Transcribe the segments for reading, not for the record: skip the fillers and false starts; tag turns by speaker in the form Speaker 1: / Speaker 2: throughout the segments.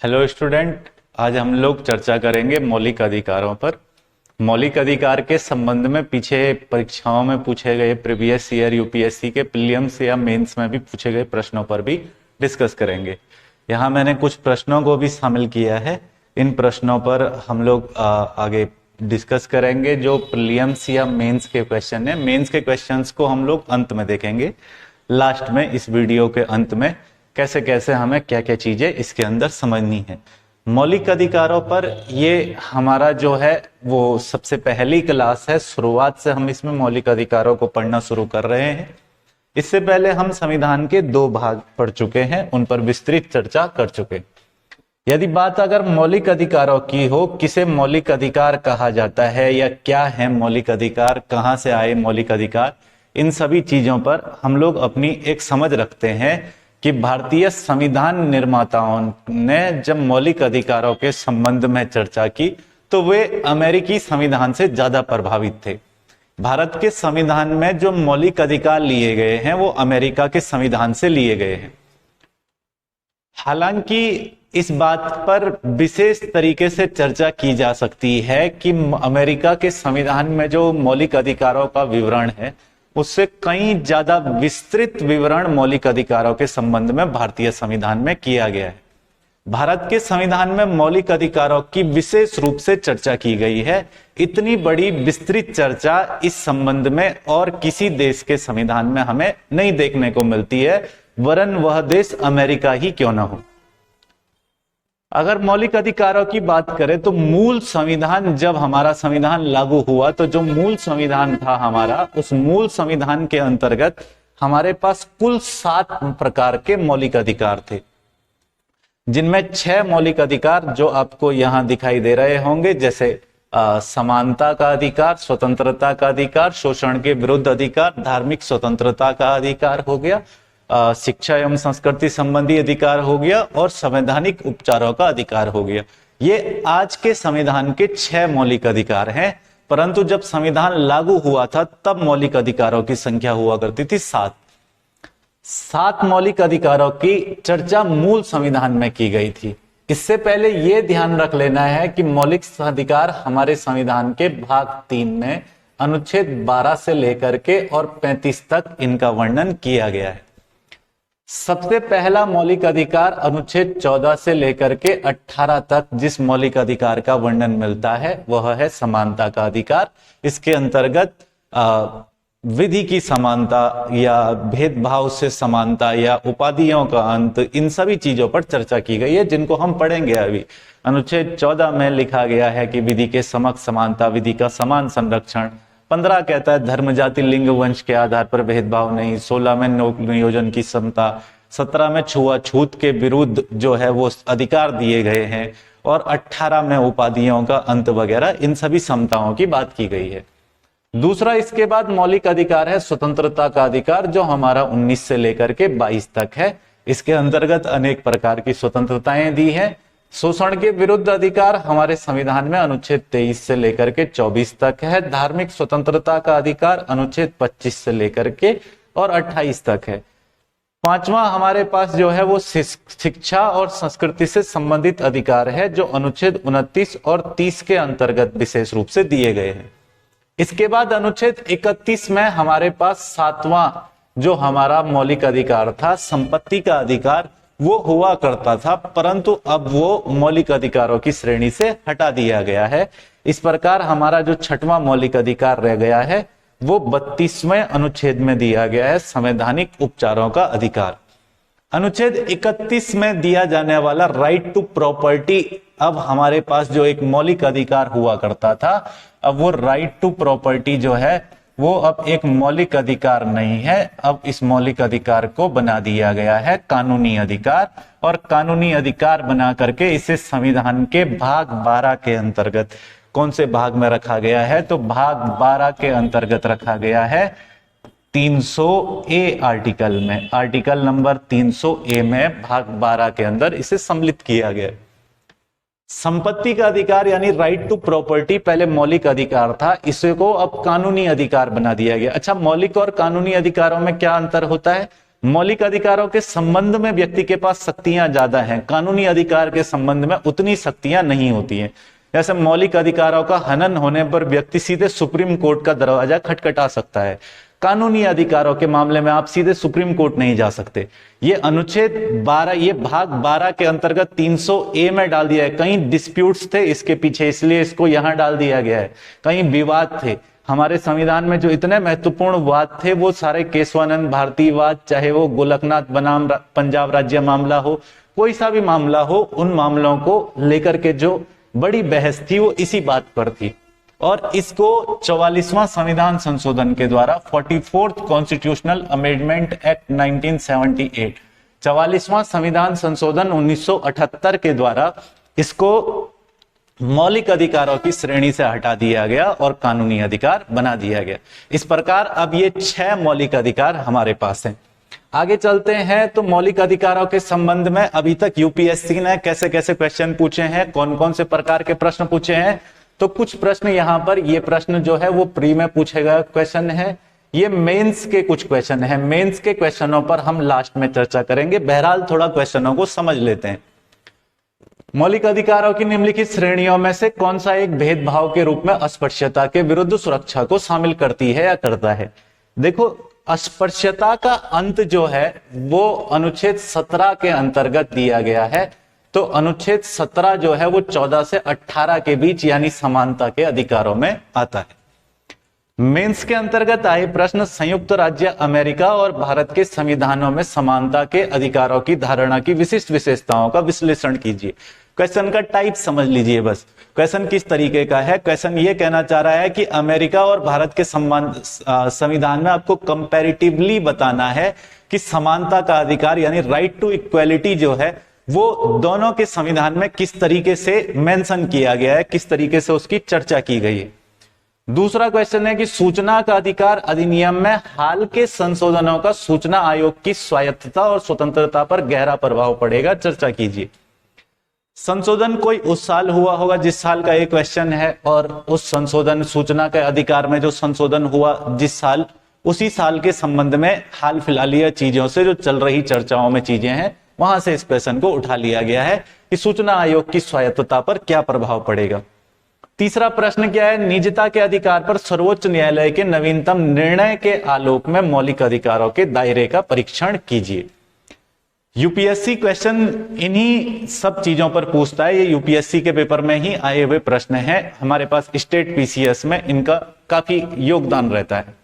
Speaker 1: Hello student, आज हम लोग चर्चा करेंगे मौलिक अधिकारों पर। मौलिक अधिकार के संबंध में पीछे परीक्षाओं में पूछे गए प्रीवियस ईयर यूपीएससी के प्रीलिम्स या मेंस में भी पूछे गए प्रश्नों पर भी डिस्कस करेंगे। यहाँ मैंने कुछ प्रश्नों को भी शामिल किया है। इन प्रश्नों पर हम लोग आगे डिस्कस करेंगे। जो प्रीलिम्स या मेंस के क्वेश्चन है, मेंस के क्वेश्चंस को हम लोग अंत में देखेंगे, लास्ट में, इस वीडियो के अंत में कैसे कैसे हमें क्या क्या चीजें इसके अंदर समझनी है। मौलिक अधिकारों पर ये हमारा जो है वो सबसे पहली क्लास है। शुरुआत से हम इसमें मौलिक अधिकारों को पढ़ना शुरू कर रहे हैं। इससे पहले हम संविधान के 2 भाग पढ़ चुके हैं, उन पर विस्तृत चर्चा कर चुके। यदि बात अगर मौलिक अधिकारों की हो, किसे मौलिक अधिकार कहा जाता है या क्या है मौलिक अधिकार, कहाँ से आए मौलिक अधिकार, इन सभी चीजों पर हम लोग अपनी एक समझ रखते हैं कि भारतीय संविधान निर्माताओं ने जब मौलिक अधिकारों के संबंध में चर्चा की तो वे अमेरिकी संविधान से ज्यादा प्रभावित थे। भारत के संविधान में जो मौलिक अधिकार लिए गए हैं वो अमेरिका के संविधान से लिए गए हैं। हालांकि इस बात पर विशेष तरीके से चर्चा की जा सकती है कि अमेरिका के संविधान में जो मौलिक अधिकारों का विवरण है उससे कई ज्यादा विस्तृत विवरण मौलिक अधिकारों के संबंध में भारतीय संविधान में किया गया है। भारत के संविधान में मौलिक अधिकारों की विशेष रूप से चर्चा की गई है। इतनी बड़ी विस्तृत चर्चा इस संबंध में और किसी देश के संविधान में हमें नहीं देखने को मिलती है, वरन वह देश अमेरिका ही क्यों ना हो। अगर मौलिक अधिकारों की बात करें तो मूल संविधान, जब हमारा संविधान लागू हुआ तो जो मूल संविधान था हमारा, उस मूल संविधान के अंतर्गत हमारे पास कुल 7 प्रकार के मौलिक अधिकार थे, जिनमें 6 मौलिक अधिकार जो आपको यहां दिखाई दे रहे होंगे, जैसे समानता का अधिकार, स्वतंत्रता का अधिकार, शोषण के विरुद्ध अधिकार, धार्मिक स्वतंत्रता का अधिकार हो गया, शिक्षा एवं संस्कृति संबंधी अधिकार हो गया और संवैधानिक उपचारों का अधिकार हो गया। ये आज के संविधान के 6 मौलिक अधिकार हैं, परंतु जब संविधान लागू हुआ था तब मौलिक अधिकारों की संख्या हुआ करती थी 7 मौलिक अधिकारों की चर्चा मूल संविधान में की गई थी। इससे पहले यह ध्यान रख लेना है कि मौलिक अधिकार हमारे संविधान के भाग 3 में अनुच्छेद 12 से लेकर के और 35 तक इनका वर्णन किया गया है। सबसे पहला मौलिक अधिकार अनुच्छेद 14 से लेकर के 18 तक जिस मौलिक अधिकार का वर्णन मिलता है वह है समानता का अधिकार। इसके अंतर्गत विधि की समानता या भेदभाव से समानता या उपाधियों का अंत, इन सभी चीजों पर चर्चा की गई है, जिनको हम पढ़ेंगे अभी। अनुच्छेद 14 में लिखा गया है कि विधि के समक्ष समानता, विधि का समान संरक्षण। 15 कहता है धर्म, जाति, लिंग, वंश के आधार पर भेदभाव नहीं। 16 में नौकरी नियोजन की समता। 17 में छुआछूत के विरुद्ध जो है वो अधिकार दिए गए हैं और 18 में उपाधियों का अंत वगैरह, इन सभी समताओं की बात की गई है। दूसरा इसके बाद मौलिक अधिकार है स्वतंत्रता का अधिकार, जो हमारा 19 से लेकर के 22 तक है। इसके अंतर्गत अनेक प्रकार की स्वतंत्रताएं दी है। शोषण के विरुद्ध अधिकार हमारे संविधान में अनुच्छेद 23 से लेकर के 24 तक है। धार्मिक स्वतंत्रता का अधिकार अनुच्छेद 25 से लेकर के और 28 तक है। 5वां हमारे पास जो है वो शिक्षा और संस्कृति से संबंधित अधिकार है, जो अनुच्छेद 29 और 30 के अंतर्गत विशेष रूप से दिए गए हैं। इसके बाद अनुच्छेद 31 में हमारे पास 7वां जो हमारा मौलिक अधिकार था, संपत्ति का अधिकार, वो हुआ करता था, परंतु अब वो मौलिक अधिकारों की श्रेणी से हटा दिया गया है। इस प्रकार हमारा जो 6वां मौलिक अधिकार रह गया है वो 32वें अनुच्छेद में दिया गया है, संवैधानिक उपचारों का अधिकार। अनुच्छेद 31 में दिया जाने वाला राइट टू प्रॉपर्टी, अब हमारे पास जो एक मौलिक अधिकार हुआ करता था, अब वो राइट टू प्रॉपर्टी जो है वो अब एक मौलिक अधिकार नहीं है। अब इस मौलिक अधिकार को बना दिया गया है कानूनी अधिकार, और कानूनी अधिकार बना करके इसे संविधान के भाग 12 के अंतर्गत, कौन से भाग में रखा गया है, तो भाग 12 के अंतर्गत रखा गया है 300A आर्टिकल में। आर्टिकल नंबर 300A में भाग 12 के अंदर इसे सम्मिलित किया गया। संपत्ति का अधिकार यानी राइट टू प्रॉपर्टी पहले मौलिक अधिकार था, इसे को अब कानूनी अधिकार बना दिया गया। अच्छा, मौलिक और कानूनी अधिकारों में क्या अंतर होता है? मौलिक अधिकारों के संबंध में व्यक्ति के पास शक्तियां ज्यादा हैं, कानूनी अधिकार के संबंध में उतनी शक्तियां नहीं होती हैं। जैसे मौलिक अधिकारों का हनन होने पर व्यक्ति सीधे सुप्रीम कोर्ट का दरवाजा खटखटा सकता है, कानूनी अधिकारों के मामले में आप सीधे सुप्रीम कोर्ट नहीं जा सकते। ये अनुच्छेद 12, ये भाग 12 के अंतर्गत 300A में डाल दिया है। कहीं डिस्प्यूट्स थे इसके पीछे, इसलिए इसको यहां डाल दिया गया है। कहीं विवाद थे, हमारे संविधान में जो इतने महत्वपूर्ण वाद थे वो सारे केशवानंद भारती वाद, चाहे वो गोलकनाथ बनाम पंजाब राज्य मामला हो, कोई सा भी मामला हो, उन मामलों को लेकर के जो बड़ी बहस थी वो इसी बात पर थी। और इसको 44वां संविधान संशोधन के द्वारा 44th कॉन्स्टिट्यूशनल अमेंडमेंट एक्ट 1978, 44वां संविधान संशोधन 1978 के द्वारा इसको मौलिक अधिकारों की श्रेणी से हटा दिया गया और कानूनी अधिकार बना दिया गया। इस प्रकार अब ये 6 मौलिक अधिकार हमारे पास हैं। आगे चलते हैं तो मौलिक अधिकारों के संबंध में अभी तक यूपीएससी ने कैसे कैसे क्वेश्चन पूछे हैं, कौन कौन से प्रकार के प्रश्न पूछे हैं। तो कुछ प्रश्न यहां पर, ये प्रश्न जो है वो प्री में पूछे गए क्वेश्चन है, ये मेंस के कुछ क्वेश्चन है। मेंस के क्वेश्चनों पर हम लास्ट में चर्चा करेंगे। बहरहाल थोड़ा क्वेश्चनों को समझ लेते हैं। मौलिक अधिकारों की निम्नलिखित श्रेणियों में से कौन सा एक भेदभाव के रूप में अस्पृश्यता के विरुद्ध सुरक्षा को शामिल करती है या करता है? देखो, अस्पृश्यता का अंत जो है वो अनुच्छेद 17 के अंतर्गत दिया गया है। तो अनुच्छेद 17 जो है वो 14 से 18 के बीच यानी समानता के अधिकारों में आता है। मेंस के अंतर्गत आए प्रश्न संयुक्त राज्य अमेरिका और भारत के संविधानों में समानता के अधिकारों की धारणा की विशिष्ट विशेषताओं का विश्लेषण कीजिए। क्वेश्चन का टाइप समझ लीजिए बस। क्वेश्चन किस तरीके का है? क्वेश्चन ये कहना चाह रहा है कि अमेरिका और भारत के संविधान में आपको कंपैरेटिवली बताना है कि समानता का अधिकार यानी राइट टू इक्वालिटी जो है वो दोनों के संविधान में किस तरीके से मेंशन किया गया है, किस तरीके से उसकी चर्चा की गई है। दूसरा क्वेश्चन है कि सूचना का अधिकार अधिनियम में हाल के संशोधनों का सूचना आयोग की स्वायत्तता और स्वतंत्रता पर गहरा प्रभाव पड़ेगा, चर्चा कीजिए। संशोधन कोई उस साल हुआ होगा जिस साल का एक क्वेश्चन है, और उस संशोधन सूचना के अधिकार में जो संशोधन हुआ जिस साल, उसी साल के संबंध में हाल फिलहाल चीजों से जो चल रही चर्चाओं में चीजें हैं वहां से इस क्वेश्चन को उठा लिया गया है कि सूचना आयोग की स्वायत्तता पर क्या प्रभाव पड़ेगा। तीसरा प्रश्न क्या है? निजता के अधिकार पर सर्वोच्च न्यायालय के नवीनतम निर्णय के आलोक में मौलिक अधिकारों के दायरे का परीक्षण कीजिए। यूपीएससी क्वेश्चन इन्हीं सब चीजों पर पूछता है। ये यूपीएससी के पेपर में ही आए हुए प्रश्न हैं। हमारे पास स्टेट पीसीएस में इनका काफी योगदान रहता है।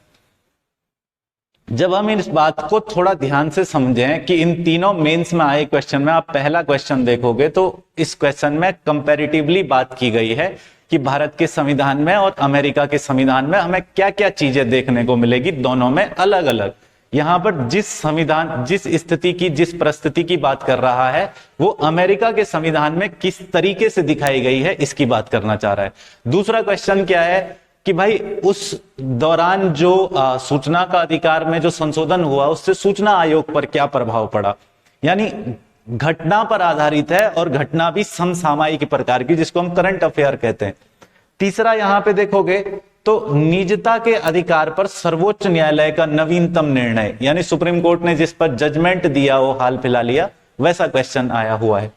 Speaker 1: जब हम इस बात को थोड़ा ध्यान से समझें कि इन तीनों मेंस में आए क्वेश्चन में आप पहला क्वेश्चन देखोगे तो इस क्वेश्चन में कंपैरेटिवली बात की गई है कि भारत के संविधान में और अमेरिका के संविधान में हमें क्या क्या चीजें देखने को मिलेगी, दोनों में अलग अलग। यहां पर जिस संविधान, जिस स्थिति की, जिस परिस्थिति की बात कर रहा है वो अमेरिका के संविधान में किस तरीके से दिखाई गई है इसकी बात करना चाह रहा है। दूसरा क्वेश्चन क्या है कि भाई उस दौरान जो सूचना का अधिकार में जो संशोधन हुआ उससे सूचना आयोग पर क्या प्रभाव पड़ा, यानी घटना पर आधारित है और घटना भी समसामयिक प्रकार की, जिसको हम करंट अफेयर कहते हैं। तीसरा यहां पे देखोगे तो निजता के अधिकार पर सर्वोच्च न्यायालय का नवीनतम निर्णय, यानी सुप्रीम कोर्ट ने जिस पर जजमेंट दिया वो हाल फिलहाल लिया, वैसा क्वेश्चन आया हुआ है।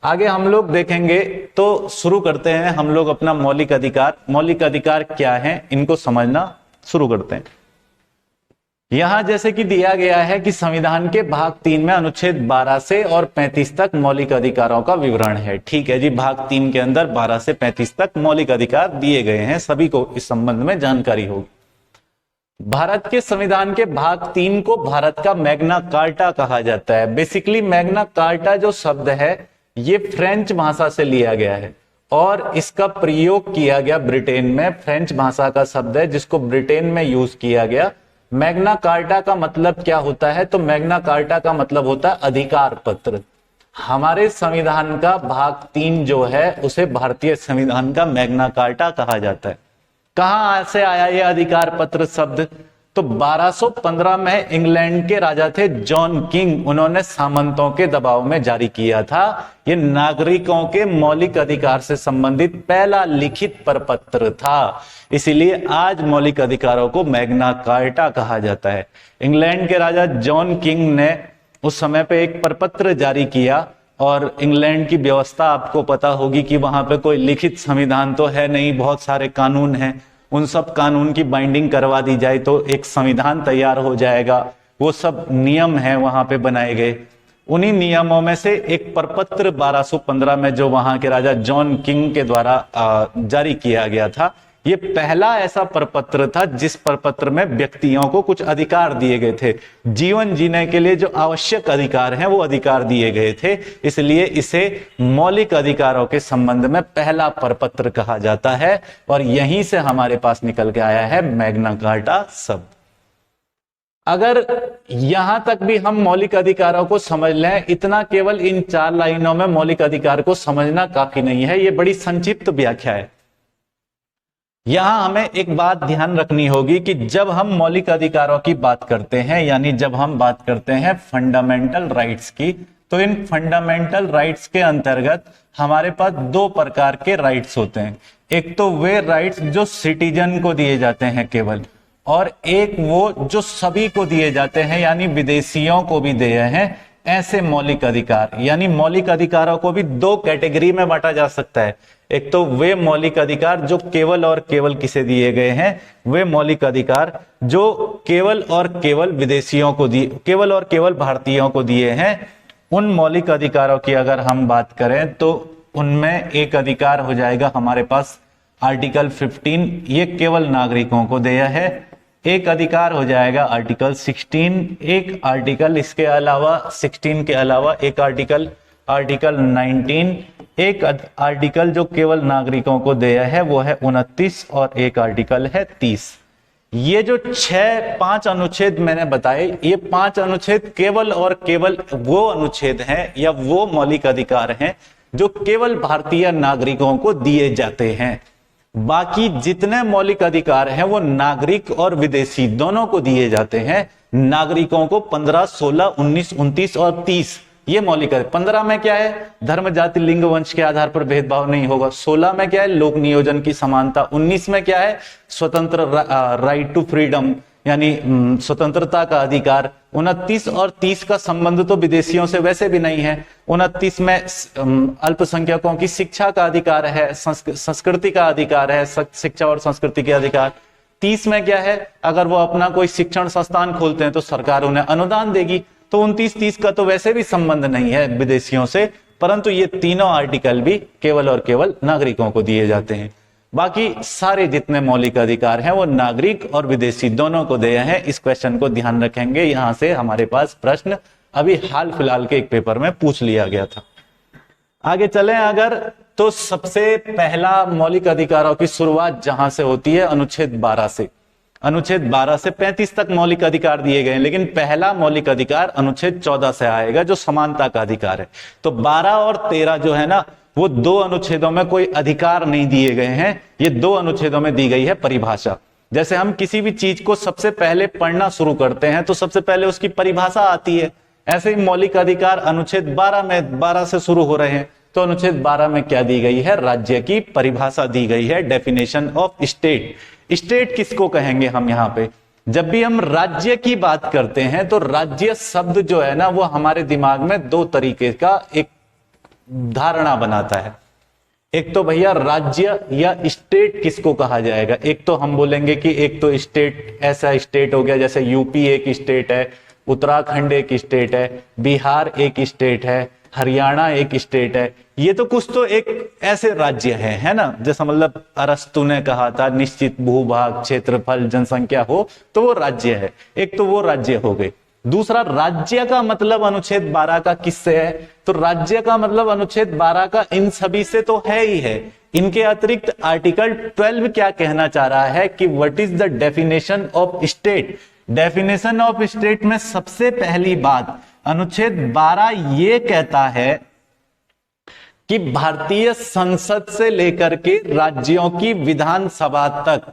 Speaker 1: आगे हम लोग देखेंगे तो शुरू करते हैं हम लोग अपना मौलिक अधिकार। मौलिक अधिकार क्या है इनको समझना शुरू करते हैं। यहां जैसे कि दिया गया है कि संविधान के भाग 3 में अनुच्छेद 12 से और 35 तक मौलिक अधिकारों का विवरण है। ठीक है जी, भाग 3 के अंदर 12 से 35 तक मौलिक अधिकार दिए गए हैं, सभी को इस संबंध में जानकारी होगी। भारत के संविधान के भाग 3 को भारत का मैग्ना कार्टा कहा जाता है। बेसिकली मैग्ना कार्टा जो शब्द है ये फ्रेंच भाषा से लिया गया है और इसका प्रयोग किया गया ब्रिटेन में। फ्रेंच भाषा का शब्द है जिसको ब्रिटेन में यूज किया गया। मैग्ना कार्टा का मतलब क्या होता है? तो मैग्ना कार्टा का मतलब होता है अधिकार पत्र। हमारे संविधान का भाग 3 जो है उसे भारतीय संविधान का मैग्ना कार्टा कहा जाता है। कहां से आया ये अधिकार पत्र शब्द? तो 1215 में इंग्लैंड के राजा थे जॉन किंग, उन्होंने सामंतों के दबाव में जारी किया था। ये नागरिकों के मौलिक अधिकार से संबंधित पहला लिखित प्रपत्र था, इसीलिए आज मौलिक अधिकारों को मैग्ना कार्टा कहा जाता है। इंग्लैंड के राजा जॉन किंग ने उस समय पे एक प्रपत्र जारी किया, और इंग्लैंड की व्यवस्था आपको पता होगी कि वहां पे कोई लिखित संविधान तो है नहीं, बहुत सारे कानून हैं, उन सब कानून की बाइंडिंग करवा दी जाए तो एक संविधान तैयार हो जाएगा। वो सब नियम हैं वहां पे बनाए गए। उन्हीं नियमों में से एक प्रपत्र 1215 में जो वहां के राजा जॉन किंग के द्वारा जारी किया गया था, ये पहला ऐसा प्रपत्र था जिस प्रपत्र में व्यक्तियों को कुछ अधिकार दिए गए थे, जीवन जीने के लिए जो आवश्यक अधिकार हैं वो अधिकार दिए गए थे, इसलिए इसे मौलिक अधिकारों के संबंध में पहला प्रपत्र कहा जाता है। और यहीं से हमारे पास निकल के आया है मैग्ना कार्टा शब्द। अगर यहां तक भी हम मौलिक अधिकारों को समझ लें, इतना केवल इन 4 लाइनों में मौलिक अधिकार को समझना काफी नहीं है, ये बड़ी संक्षिप्त व्याख्या है। यहां हमें एक बात ध्यान रखनी होगी कि जब हम मौलिक अधिकारों की बात करते हैं, यानी जब हम बात करते हैं फंडामेंटल राइट्स की, तो इन फंडामेंटल राइट्स के अंतर्गत हमारे पास 2 प्रकार के राइट्स होते हैं। एक तो वे राइट्स जो सिटीजन को दिए जाते हैं केवल, और एक वो जो सभी को दिए जाते हैं, यानी विदेशियों को भी दिए हैं ऐसे मौलिक अधिकार। यानी मौलिक अधिकारों को भी 2 कैटेगरी में बांटा जा सकता है। एक तो वे मौलिक अधिकार जो केवल और केवल किसे दिए गए हैं, वे मौलिक अधिकार जो केवल और केवल विदेशियों को दिए, केवल और केवल भारतीयों को दिए हैं। उन मौलिक अधिकारों की अगर हम बात करें तो उनमें एक अधिकार हो जाएगा हमारे पास आर्टिकल 15, ये केवल नागरिकों को दिया है। एक अधिकार हो जाएगा आर्टिकल 16, एक आर्टिकल इसके अलावा 16 के अलावा एक आर्टिकल 19, एक आर्टिकल जो केवल नागरिकों को दिया है वो है 29, और एक आर्टिकल है 30। ये जो 5 अनुच्छेद मैंने बताए, ये 5 अनुच्छेद केवल और केवल वो अनुच्छेद हैं या वो मौलिक अधिकार हैं जो केवल भारतीय नागरिकों को दिए जाते हैं। बाकी जितने मौलिक अधिकार हैं वो नागरिक और विदेशी दोनों को दिए जाते हैं। नागरिकों को 15, 16, 19, 29 और 30 ये मौलिक है। 15 में क्या है, धर्म, जाति, लिंग, वंश के आधार पर भेदभाव नहीं होगा। 16 में क्या है, लोक नियोजन की समानता। 19 में क्या है, स्वतंत्र राइट टू फ्रीडम, यानी स्वतंत्रता का अधिकार। 29 और 30 का संबंध तो विदेशियों से वैसे भी नहीं है। 29 में अल्पसंख्यकों की शिक्षा का अधिकार है, संस्कृति का अधिकार है, शिक्षा और संस्कृति के अधिकार। 30 में क्या है, अगर वो अपना कोई शिक्षण संस्थान खोलते हैं तो सरकार उन्हें अनुदान देगी। तो 29-30 का तो वैसे भी संबंध नहीं है विदेशियों से, परंतु ये तीनों आर्टिकल भी केवल और केवल नागरिकों को दिए जाते हैं। बाकी सारे जितने मौलिक अधिकार हैं वो नागरिक और विदेशी दोनों को दिए हैं। इस क्वेश्चन को ध्यान रखेंगे, यहां से हमारे पास प्रश्न अभी हाल फिलहाल के एक पेपर में पूछ लिया गया था। आगे चलें अगर, तो सबसे पहला मौलिक अधिकारों की शुरुआत जहां से होती है अनुच्छेद 12 से। अनुच्छेद 12 से 35 तक मौलिक अधिकार दिए गए हैं, लेकिन पहला मौलिक अधिकार अनुच्छेद 14 से आएगा जो समानता का अधिकार है। तो 12 और 13 जो है ना, वो 2 अनुच्छेदों में कोई अधिकार नहीं दिए गए हैं, ये 2 अनुच्छेदों में दी गई है परिभाषा। जैसे हम किसी भी चीज को सबसे पहले पढ़ना शुरू करते हैं तो सबसे पहले उसकी परिभाषा आती है, ऐसे ही मौलिक अधिकार अनुच्छेद 12 में 12 से शुरू हो रहे हैं। तो अनुच्छेद 12 में क्या दी गई है, राज्य की परिभाषा दी गई है, डेफिनेशन ऑफ स्टेट। स्टेट किसको कहेंगे हम यहाँ पे, जब भी हम राज्य की बात करते हैं तो राज्य शब्द जो है ना वो हमारे दिमाग में 2 तरीके का एक धारणा बनाता है। एक तो भैया राज्य या स्टेट किसको कहा जाएगा, एक तो हम बोलेंगे कि एक तो स्टेट ऐसा स्टेट हो गया जैसे यूपी एक स्टेट है, उत्तराखंड एक स्टेट है, बिहार एक स्टेट है, हरियाणा एक स्टेट है। ये तो कुछ तो एक ऐसे राज्य है ना, जैसा मतलब अरस्तु ने कहा था निश्चित भूभाग, क्षेत्रफल, जनसंख्या हो तो वो राज्य है। एक तो वो राज्य हो गए। दूसरा, राज्य का मतलब अनुच्छेद 12 का किससे है, तो राज्य का मतलब अनुच्छेद 12 का इन सभी से तो है ही है। इनके अतिरिक्त आर्टिकल 12 क्या कहना चाह रहा है कि what is the definition of state. Definition of state में सबसे पहली बात अनुच्छेद 12 ये कहता है कि भारतीय संसद से लेकर के राज्यों की विधानसभा तक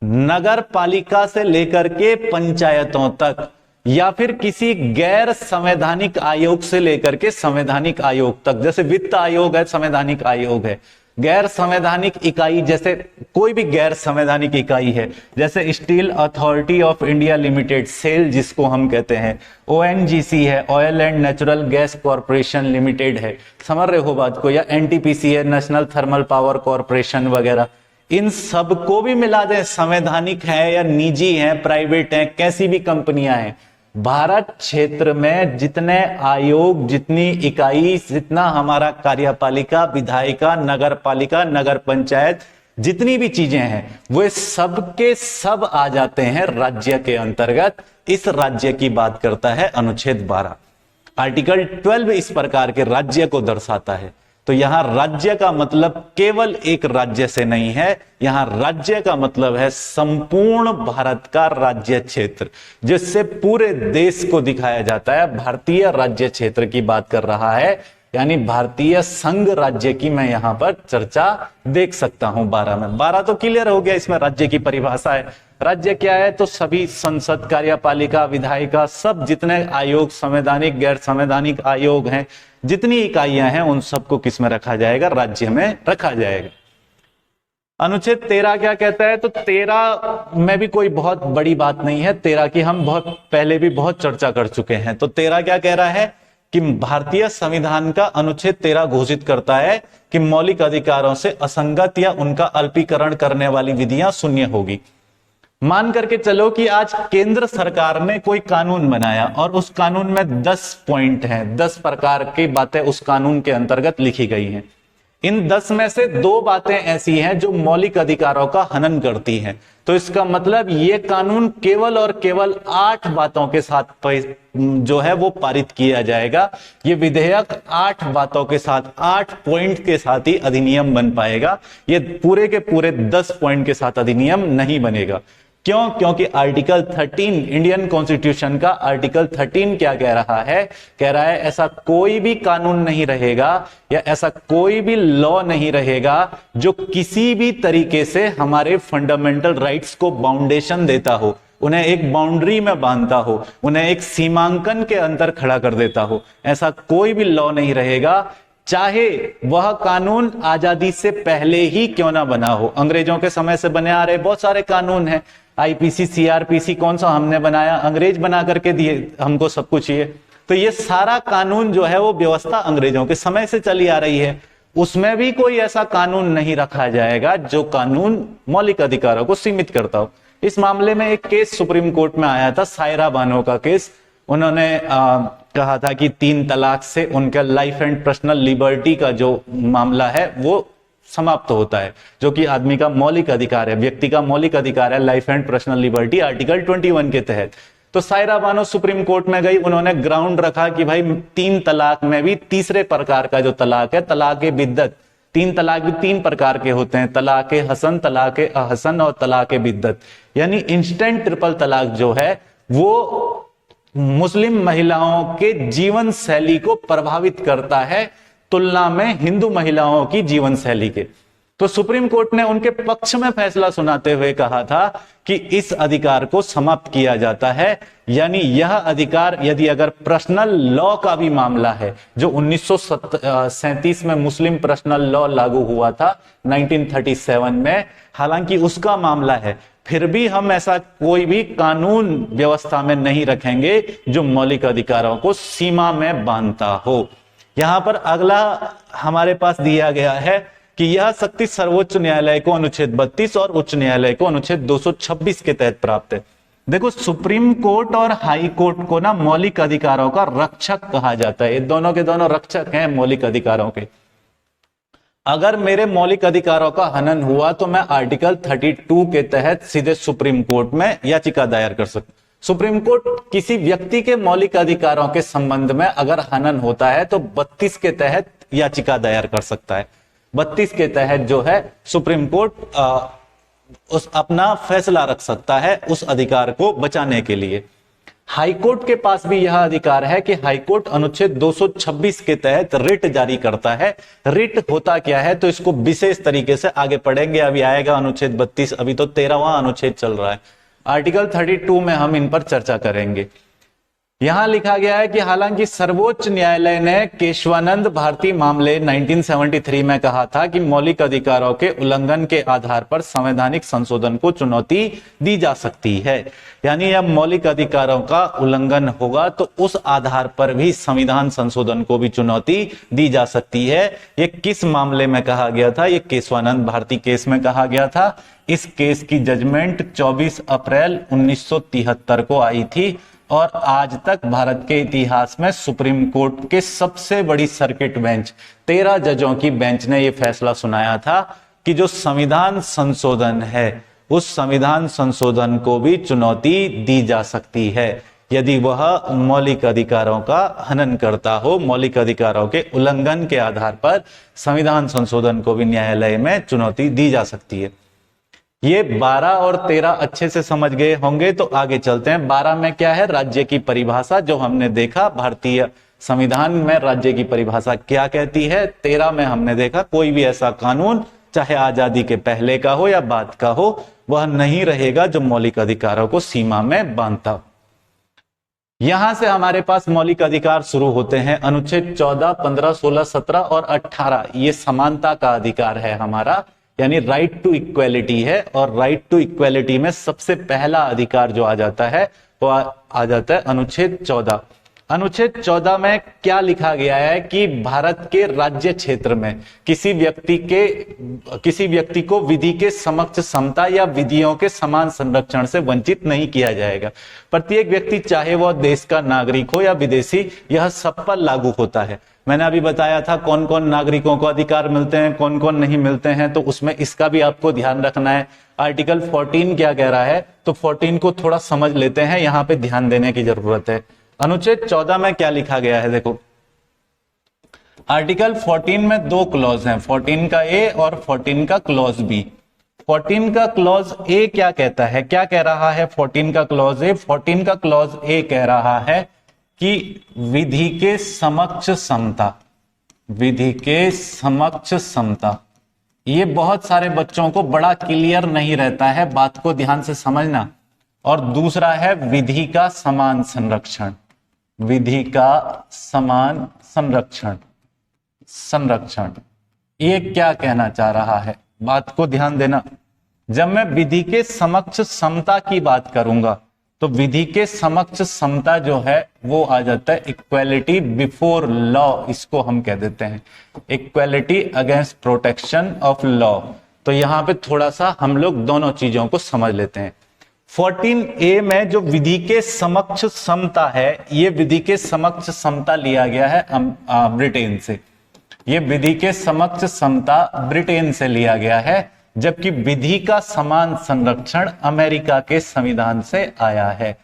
Speaker 1: नगर पालिका से लेकर के पंचायतों तक, या फिर किसी गैर संवैधानिक आयोग से लेकर के संवैधानिक आयोग तक, जैसे वित्त आयोग है, संवैधानिक आयोग है, गैर संवैधानिक इकाई जैसे कोई भी गैर संवैधानिक इकाई है, जैसे steel authority of India limited, SAIL जिसको हम कहते हैं, ओएनजीसी है, oil and natural gas corporation limited है, समझ रहे हो बात को, या एनटीपीसी है, नेशनल थर्मल पावर कॉरपोरेशन वगैरह, इन सबको भी मिला दें, संवैधानिक है या निजी है, प्राइवेट है, कैसी भी कंपनियां हैं, भारत क्षेत्र में जितने आयोग, जितनी इकाई, जितना हमारा कार्यपालिका, विधायिका, नगर पालिका, नगर पंचायत, जितनी भी चीजें हैं, वो सब के सब आ जाते हैं राज्य के अंतर्गत। इस राज्य की बात करता है अनुच्छेद 12। आर्टिकल 12 इस प्रकार के राज्य को दर्शाता है। तो यहां राज्य का मतलब केवल एक राज्य से नहीं है, यहां राज्य का मतलब है संपूर्ण भारत का राज्य क्षेत्र, जिससे पूरे देश को दिखाया जाता है। भारतीय राज्य क्षेत्र की बात कर रहा है, यानी भारतीय संघ राज्य की मैं यहां पर चर्चा देख सकता हूं 12 में। 12 तो क्लियर हो गया, इसमें राज्य की परिभाषा है। राज्य क्या है? तो सभी संसद, कार्यपालिका, विधायिका, सब जितने आयोग, संवैधानिक, गैर संवैधानिक आयोग हैं, जितनी इकाइयां हैं, उन सबको किस में रखा जाएगा? राज्य में रखा जाएगा। अनुच्छेद 13 क्या कहता है? तो 13 में भी कोई बहुत बड़ी बात नहीं है, 13 की हम बहुत पहले भी बहुत चर्चा कर चुके हैं। तो 13 क्या कह रहा है कि भारतीय संविधान का अनुच्छेद 13 घोषित करता है कि मौलिक अधिकारों से असंगत या उनका अल्पीकरण करने वाली विधियां शून्य होगी। मान करके चलो कि आज केंद्र सरकार ने कोई कानून बनाया और उस कानून में 10 पॉइंट हैं, 10 प्रकार की बातें उस कानून के अंतर्गत लिखी गई हैं। इन 10 में से 2 बातें ऐसी हैं जो मौलिक अधिकारों का हनन करती हैं। तो इसका मतलब ये कानून केवल और केवल 8 बातों के साथ जो है वो पारित किया जाएगा। ये विधेयक 8 बातों के साथ, 8 पॉइंट के साथ ही अधिनियम बन पाएगा। ये पूरे के पूरे 10 पॉइंट के साथ अधिनियम नहीं बनेगा। क्यों? क्योंकि आर्टिकल 13 इंडियन कॉन्स्टिट्यूशन का आर्टिकल 13 क्या कह रहा है? कह रहा है ऐसा कोई भी कानून नहीं रहेगा या ऐसा कोई भी लॉ नहीं रहेगा जो किसी भी तरीके से हमारे फंडामेंटल राइट्स को बाउंडेशन देता हो, उन्हें एक बाउंड्री में बांधता हो, उन्हें एक सीमांकन के अंदर खड़ा कर देता हो। ऐसा कोई भी लॉ नहीं रहेगा, चाहे वह कानून आजादी से पहले ही क्यों ना बना हो। अंग्रेजों के समय से बने आ रहे बहुत सारे कानून हैं, आईपीसी, सीआरपीसी, कौन सा हमने बनाया? अंग्रेज बना करके दिए हमको सब कुछ ये। तो ये सारा कानून जो है वो व्यवस्था अंग्रेजों के समय से चली आ रही है। उसमें भी कोई ऐसा कानून नहीं रखा जाएगा जो कानून मौलिक अधिकारों को सीमित करता हो। इस मामले में एक केस सुप्रीम कोर्ट में आया था, सायरा बानो का केस। उन्होंने कहा था कि 3 तलाक से उनका लाइफ एंड पर्सनल लिबर्टी का जो मामला है वो समाप्त होता है, जो कि आदमी का मौलिक अधिकार है, व्यक्ति का मौलिक अधिकार है, life and personal liberty article 21 के तहत। तो सायरा बानो सुप्रीम कोर्ट में गई, उन्होंने ग्राउंड रखा कि भाई 3 तलाक में भी तीसरे प्रकार का जो तलाक है, तलाक बिद्दत, 3 तलाक भी 3 प्रकार के होते हैं, तलाक हसन, तलाक अहसन और तलाक बिद्दत। यानी इंस्टेंट ट्रिपल तलाक जो है वो मुस्लिम महिलाओं के जीवन शैली को प्रभावित करता है तुलना में हिंदू महिलाओं की जीवन शैली के। तो सुप्रीम कोर्ट ने उनके पक्ष में फैसला सुनाते हुए कहा था कि इस अधिकार को समाप्त किया जाता है। यानी यह अधिकार, यदि अगर पर्सनल लॉ का भी मामला है, जो 1937 में मुस्लिम पर्सनल लॉ लागू हुआ था 1937 में, हालांकि उसका मामला है, फिर भी हम ऐसा कोई भी कानून व्यवस्था में नहीं रखेंगे जो मौलिक अधिकारों को सीमा में बांधता हो। यहां पर अगला हमारे पास दिया गया है कि यह शक्ति सर्वोच्च न्यायालय को अनुच्छेद 32 और उच्च न्यायालय को अनुच्छेद 226 के तहत प्राप्त है। देखो, सुप्रीम कोर्ट और हाई कोर्ट को ना मौलिक अधिकारों का रक्षक कहा जाता है। ये दोनों के दोनों रक्षक हैं मौलिक अधिकारों के। अगर मेरे मौलिक अधिकारों का हनन हुआ तो मैं आर्टिकल 32 के तहत सीधे सुप्रीम कोर्ट में याचिका दायर कर सकता। सुप्रीम कोर्ट किसी व्यक्ति के मौलिक अधिकारों के संबंध में अगर हनन होता है तो 32 के तहत याचिका दायर कर सकता है। 32 के तहत जो है सुप्रीम कोर्ट उस अपना फैसला रख सकता है उस अधिकार को बचाने के लिए। हाईकोर्ट के पास भी यह अधिकार है कि हाईकोर्ट अनुच्छेद 226 के तहत रिट जारी करता है। रिट होता क्या है, तो इसको विशेष तरीके से आगे पढ़ेंगे, अभी आएगा अनुच्छेद 32, अभी तो 13वां अनुच्छेद चल रहा है। आर्टिकल 32 में हम इन पर चर्चा करेंगे। यहां लिखा गया है कि हालांकि सर्वोच्च न्यायालय ने केशवानंद भारती मामले 1973 में कहा था कि मौलिक अधिकारों के उल्लंघन के आधार पर संवैधानिक संशोधन को चुनौती दी जा सकती है। यानी अब मौलिक अधिकारों का उल्लंघन होगा तो उस आधार पर भी संविधान संशोधन को भी चुनौती दी जा सकती है। ये किस मामले में कहा गया था? ये केशवानंद भारती केस में कहा गया था। इस केस की जजमेंट 24 अप्रैल 1973 को आई थी और आज तक भारत के इतिहास में सुप्रीम कोर्ट के सबसे बड़ी सर्किट बेंच 13 जजों की बेंच ने यह फैसला सुनाया था कि जो संविधान संशोधन है उस संविधान संशोधन को भी चुनौती दी जा सकती है यदि वह मौलिक अधिकारों का हनन करता हो। मौलिक अधिकारों के उल्लंघन के आधार पर संविधान संशोधन को भी न्यायालय में चुनौती दी जा सकती है। ये 12 और 13 अच्छे से समझ गए होंगे, तो आगे चलते हैं। 12 में क्या है? राज्य की परिभाषा, जो हमने देखा भारतीय संविधान में राज्य की परिभाषा क्या कहती है। 13 में हमने देखा कोई भी ऐसा कानून, चाहे आजादी के पहले का हो या बाद का हो, वह नहीं रहेगा जो मौलिक अधिकारों को सीमा में बांधता हो। यहां से हमारे पास मौलिक अधिकार शुरू होते हैं। अनुच्छेद 14, 15, 16, 17 और 18 ये समानता का अधिकार है हमारा, यानी राइट टू इक्वेलिटी है। और राइट टू इक्वेलिटी में सबसे पहला अधिकार जो आ जाता है वो आ जाता है अनुच्छेद 14। अनुच्छेद 14 में क्या लिखा गया है कि भारत के राज्य क्षेत्र में किसी व्यक्ति को विधि के समक्ष समता या विधियों के समान संरक्षण से वंचित नहीं किया जाएगा। प्रत्येक व्यक्ति, चाहे वह देश का नागरिक हो या विदेशी, यह सब पर लागू होता है। मैंने अभी बताया था कौन कौन नागरिकों को अधिकार मिलते हैं, कौन कौन नहीं मिलते हैं, तो उसमें इसका भी आपको ध्यान रखना है। आर्टिकल 14 क्या कह रहा है, तो 14 को थोड़ा समझ लेते हैं, यहां पे ध्यान देने की जरूरत है। अनुच्छेद 14 में क्या लिखा गया है, देखो। आर्टिकल 14 में दो क्लॉज हैं, 14 का ए और 14 का क्लॉज बी। 14 का क्लॉज ए क्या कहता है, क्या कह रहा है 14 का क्लॉज ए? 14 का क्लॉज ए कह रहा है कि विधि के समक्ष समता, विधि के समक्ष समता। ये बहुत सारे बच्चों को बड़ा क्लियर नहीं रहता है, बात को ध्यान से समझना। और दूसरा है विधि का समान संरक्षण, विधि का समान संरक्षण। संरक्षण ये क्या कहना चाह रहा है, बात को ध्यान देना। जब मैं विधि के समक्ष समता की बात करूंगा तो विधि के समक्ष समता जो है वो आ जाता है इक्वेलिटी बिफोर लॉ, इसको हम कह देते हैं equality against protection of law. तो यहां पे थोड़ा सा हम लोग दोनों चीजों को समझ लेते हैं। 14A में जो विधि के समक्ष समता है, ये विधि के समक्ष समता लिया गया है ब्रिटेन से। ये विधि के समक्ष समता ब्रिटेन से लिया गया है, जबकि विधि का समान संरक्षण अमेरिका के संविधान से आया है।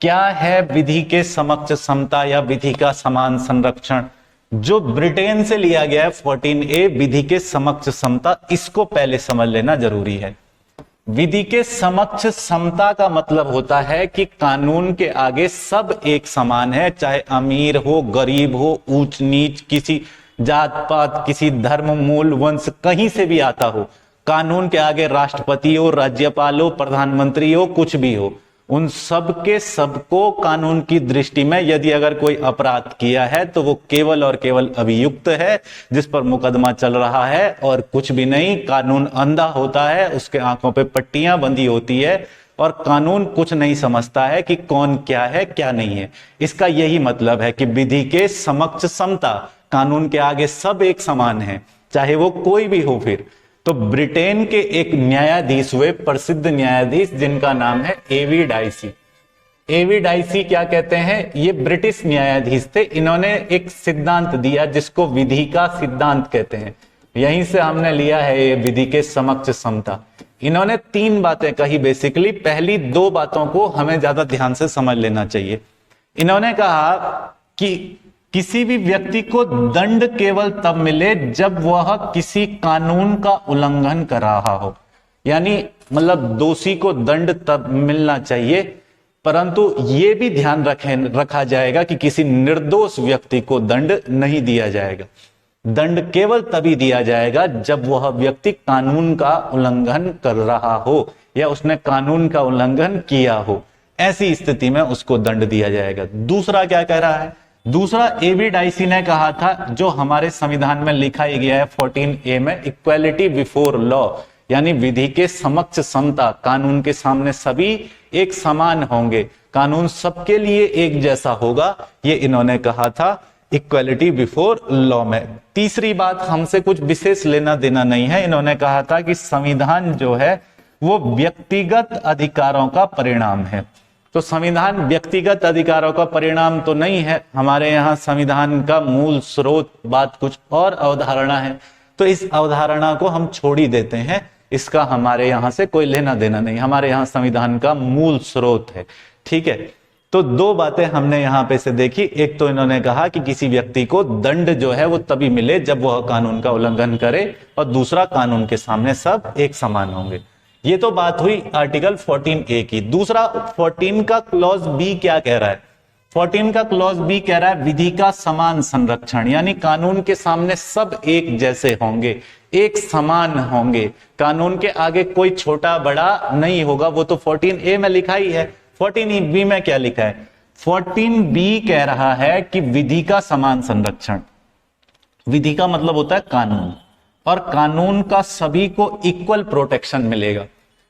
Speaker 1: क्या है विधि के समक्ष समता या विधि का समान संरक्षण? जो ब्रिटेन से लिया गया है 14A विधि के समक्ष समता, इसको पहले समझ लेना जरूरी है। विधि के समक्ष समता का मतलब होता है कि कानून के आगे सब एक समान है, चाहे अमीर हो, गरीब हो, ऊंच नीच, किसी जात पात, किसी धर्म, मूल, वंश, कहीं से भी आता हो, कानून के आगे राष्ट्रपति हो, राज्यपाल हो, प्रधानमंत्री हो, कुछ भी हो, उन सब के सबको कानून की दृष्टि में यदि अगर कोई अपराध किया है तो वो केवल और केवल अभियुक्त है, जिस पर मुकदमा चल रहा है, और कुछ भी नहीं। कानून अंधा होता है, उसके आंखों पे पट्टियां बंधी होती है और कानून कुछ नहीं समझता है कि कौन क्या है क्या नहीं है। इसका यही मतलब है कि विधि के समक्ष समता, कानून के आगे सब एक समान है, चाहे वो कोई भी हो। फिर तो ब्रिटेन के एक न्यायाधीश हुए, प्रसिद्ध न्यायाधीश, जिनका नाम है एवी डाइसी। एवी डाइसी क्या कहते हैं, ये ब्रिटिश न्यायाधीश थे। इन्होंने एक सिद्धांत दिया जिसको विधि का सिद्धांत कहते हैं। यहीं से हमने लिया है ये विधि के समक्ष समता। इन्होंने 3 बातें कही बेसिकली। पहली 2 बातों को हमें ज्यादा ध्यान से समझ लेना चाहिए। इन्होंने कहा कि किसी भी व्यक्ति को दंड केवल तब मिले जब वह किसी कानून का उल्लंघन कर रहा हो। यानी मतलब दोषी को दंड तब मिलना चाहिए परंतु ये भी ध्यान रखा जाएगा कि किसी निर्दोष व्यक्ति को दंड नहीं दिया जाएगा। दंड केवल तभी दिया जाएगा जब वह व्यक्ति कानून का उल्लंघन कर रहा हो या उसने कानून का उल्लंघन किया हो, ऐसी स्थिति में उसको दंड दिया जाएगा। दूसरा क्या कह रहा है? दूसरा एबी डाइसी ने कहा था, जो हमारे संविधान में लिखा ही गया है 14A में, इक्वालिटी बिफोर लॉ, यानी विधि के समक्ष समता, कानून के सामने सभी एक समान होंगे, कानून सबके लिए एक जैसा होगा, ये इन्होंने कहा था इक्वालिटी बिफोर लॉ में। तीसरी बात, हमसे कुछ विशेष लेना देना नहीं है, इन्होंने कहा था कि संविधान जो है वो व्यक्तिगत अधिकारों का परिणाम है। तो संविधान व्यक्तिगत अधिकारों का परिणाम तो नहीं है, हमारे यहाँ संविधान का मूल स्रोत बात कुछ और अवधारणा है, तो इस अवधारणा को हम छोड़ ही देते हैं, इसका हमारे यहाँ से कोई लेना देना नहीं, हमारे यहाँ संविधान का मूल स्रोत है। ठीक है, तो दो बातें हमने यहाँ पे से देखी। एक तो इन्होंने कहा कि किसी व्यक्ति को दंड जो है वो तभी मिले जब वह कानून का उल्लंघन करे, और दूसरा कानून के सामने सब एक समान होंगे। ये तो बात हुई आर्टिकल 14A की। दूसरा 14 का क्लॉज बी क्या कह रहा है? 14 का क्लॉज बी कह रहा है विधि का समान संरक्षण, यानी कानून के सामने सब एक जैसे होंगे, एक समान होंगे, कानून के आगे कोई छोटा बड़ा नहीं होगा। वो तो 14A में लिखा ही है। 14B में क्या लिखा है? 14B कह रहा है कि विधि का समान संरक्षण। विधि का मतलब होता है कानून, और कानून का सभी को इक्वल प्रोटेक्शन मिलेगा।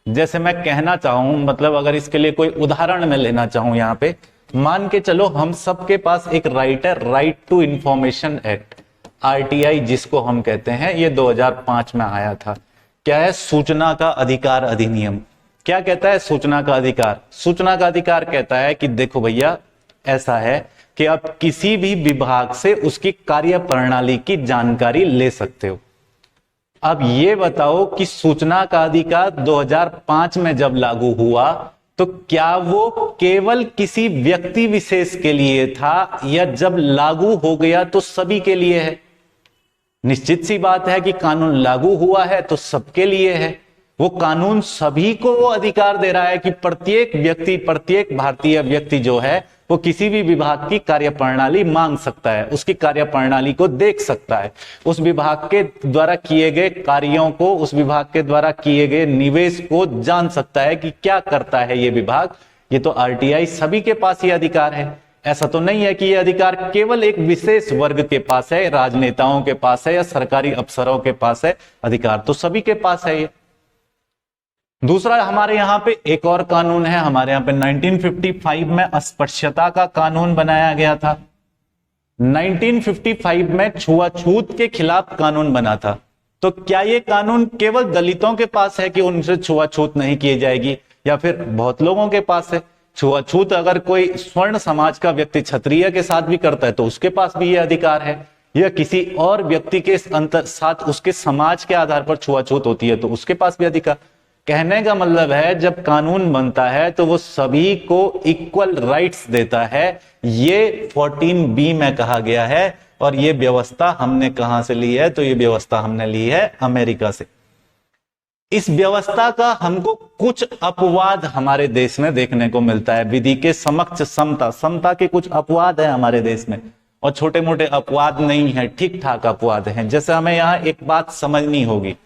Speaker 1: जैसे मैं कहना चाहूं, मतलब अगर इसके लिए कोई उदाहरण मैं लेना चाहूं, यहां पे मान के चलो हम सबके पास एक राइट है, right to information act, RTI जिसको हम कहते हैं, ये 2005 में आया था। क्या है? सूचना का अधिकार अधिनियम। क्या कहता है सूचना का अधिकार? सूचना का अधिकार कहता है कि देखो भैया, ऐसा है कि आप किसी भी विभाग से उसकी कार्य प्रणाली की जानकारी ले सकते हो। अब ये बताओ कि सूचना का अधिकार 2005 में जब लागू हुआ तो क्या वो केवल किसी व्यक्ति विशेष के लिए था, या जब लागू हो गया तो सभी के लिए है? निश्चित सी बात है कि कानून लागू हुआ है तो सबके लिए है। वो कानून सभी को वो अधिकार दे रहा है कि प्रत्येक व्यक्ति, प्रत्येक भारतीय व्यक्ति जो है वो किसी भी विभाग की कार्यप्रणाली मांग सकता है, उसकी कार्यप्रणाली को देख सकता है, उस विभाग के द्वारा किए गए कार्यों को, उस विभाग के द्वारा किए गए निवेश को जान सकता है कि क्या करता है ये विभाग। ये तो RTI सभी के पास ये अधिकार है। ऐसा तो नहीं है कि ये अधिकार केवल एक विशेष वर्ग के पास है, राजनेताओं के पास है या सरकारी अफसरों के पास है। अधिकार तो सभी के पास है ये। दूसरा, हमारे यहाँ पे एक और कानून है, हमारे यहाँ पे 1955 में अस्पृश्यता का कानून बनाया गया था। 1955 में छुआछूत के खिलाफ कानून बना था। तो क्या ये कानून केवल दलितों के पास है कि उनसे छुआछूत नहीं की जाएगी, या फिर बहुत लोगों के पास है? छुआछूत अगर कोई स्वर्ण समाज का व्यक्ति क्षत्रिय के साथ भी करता है तो उसके पास भी ये अधिकार है, या किसी और व्यक्ति के साथ उसके समाज के आधार पर छुआछूत होती है तो उसके पास भी अधिकार। कहने का मतलब है जब कानून बनता है तो वो सभी को इक्वल राइट्स देता है। ये 14B में कहा गया है, और ये व्यवस्था हमने कहां से ली है? तो ये व्यवस्था हमने ली है अमेरिका से। इस व्यवस्था का हमको कुछ अपवाद हमारे देश में देखने को मिलता है। विधि के समक्ष समता, समता के कुछ अपवाद है हमारे देश में, और छोटे मोटे अपवाद नहीं है, ठीक ठाक अपवाद हैं। जैसे हमें यहां एक बात समझनी होगी,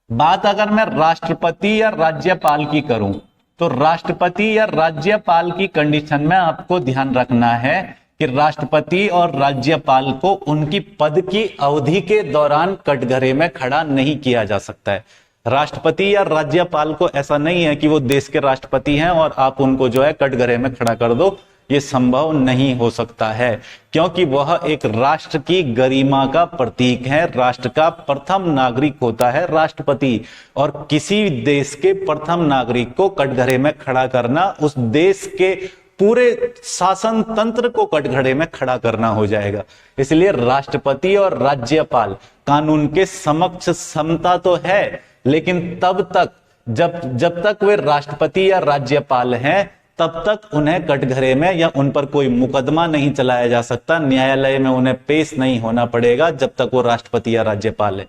Speaker 1: बात अगर मैं राष्ट्रपति या राज्यपाल की करूं तो राष्ट्रपति या राज्यपाल की कंडीशन में आपको ध्यान रखना है कि राष्ट्रपति और राज्यपाल को उनकी पद की अवधि के दौरान कटघरे में खड़ा नहीं किया जा सकता है। राष्ट्रपति या राज्यपाल को ऐसा नहीं है कि वो देश के राष्ट्रपति हैं और आप उनको जो है कटघरे में खड़ा कर दो, ये संभव नहीं हो सकता है, क्योंकि वह एक राष्ट्र की गरिमा का प्रतीक है। राष्ट्र का प्रथम नागरिक होता है राष्ट्रपति, और किसी देश के प्रथम नागरिक को कटघरे में खड़ा करना उस देश के पूरे शासन तंत्र को कटघरे में खड़ा करना हो जाएगा। इसलिए राष्ट्रपति और राज्यपाल कानून के समक्ष समता तो है, लेकिन तब तक जब तक वे राष्ट्रपति या राज्यपाल हैं तब तक उन्हें कटघरे में या उन पर कोई मुकदमा नहीं चलाया जा सकता, न्यायालय में उन्हें पेश नहीं होना पड़ेगा जब तक वो राष्ट्रपति या राज्यपाल है।